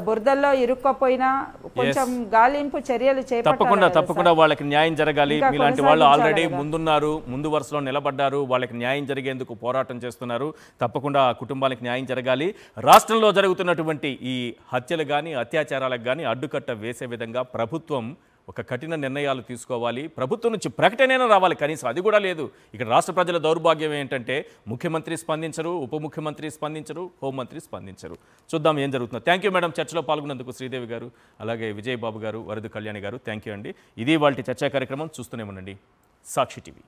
బురదల్లో ఇరుక్కపోయినా కొంచెం గాలింపు చర్యలు తప్పకుండా వాళ్ళకి న్యాయం జరగాలి. మీలాంటి వాళ్ళు ఆల్రెడీ ముందున్నారు, ముందు వరుసలో నిలబడ్డారు, వాళ్ళకి న్యాయం జరిగేందుకు పోరాటం చేస్తున్నారు. తప్పకుండా ఆ కుటుంబానికి న్యాయం జరగాలి. రాష్ట్రంలో జరుగుతున్నటువంటి ఈ హత్యలు కానీ అత్యాచారాలకు కానీ అడ్డుకట్ట వేసే విధంగా ప్రభుత్వం ఒక కఠిన నిర్ణయాలు తీసుకోవాలి. ప్రభుత్వం నుంచి ప్రకటనైనా రావాలి, కనీసం అది కూడా లేదు. ఇక్కడ రాష్ట్ర ప్రజల దౌర్భాగ్యం ఏంటంటే ముఖ్యమంత్రి స్పందించరు, ఉప ముఖ్యమంత్రి స్పందించరు, హోంమంత్రి స్పందించరు. చూద్దాం ఏం జరుగుతుందో. థ్యాంక్ యూ మేడం, చర్చలో పాల్గొన్నందుకు శ్రీదేవి గారు, అలాగే విజయ్ బాబు గారు, వరదు కళ్యాణి గారు, థ్యాంక్ యూ అండి. ఇది వాళ్ళ చర్చా కార్యక్రమం. చూస్తూనే ఉండండి సాక్షి టీవీ.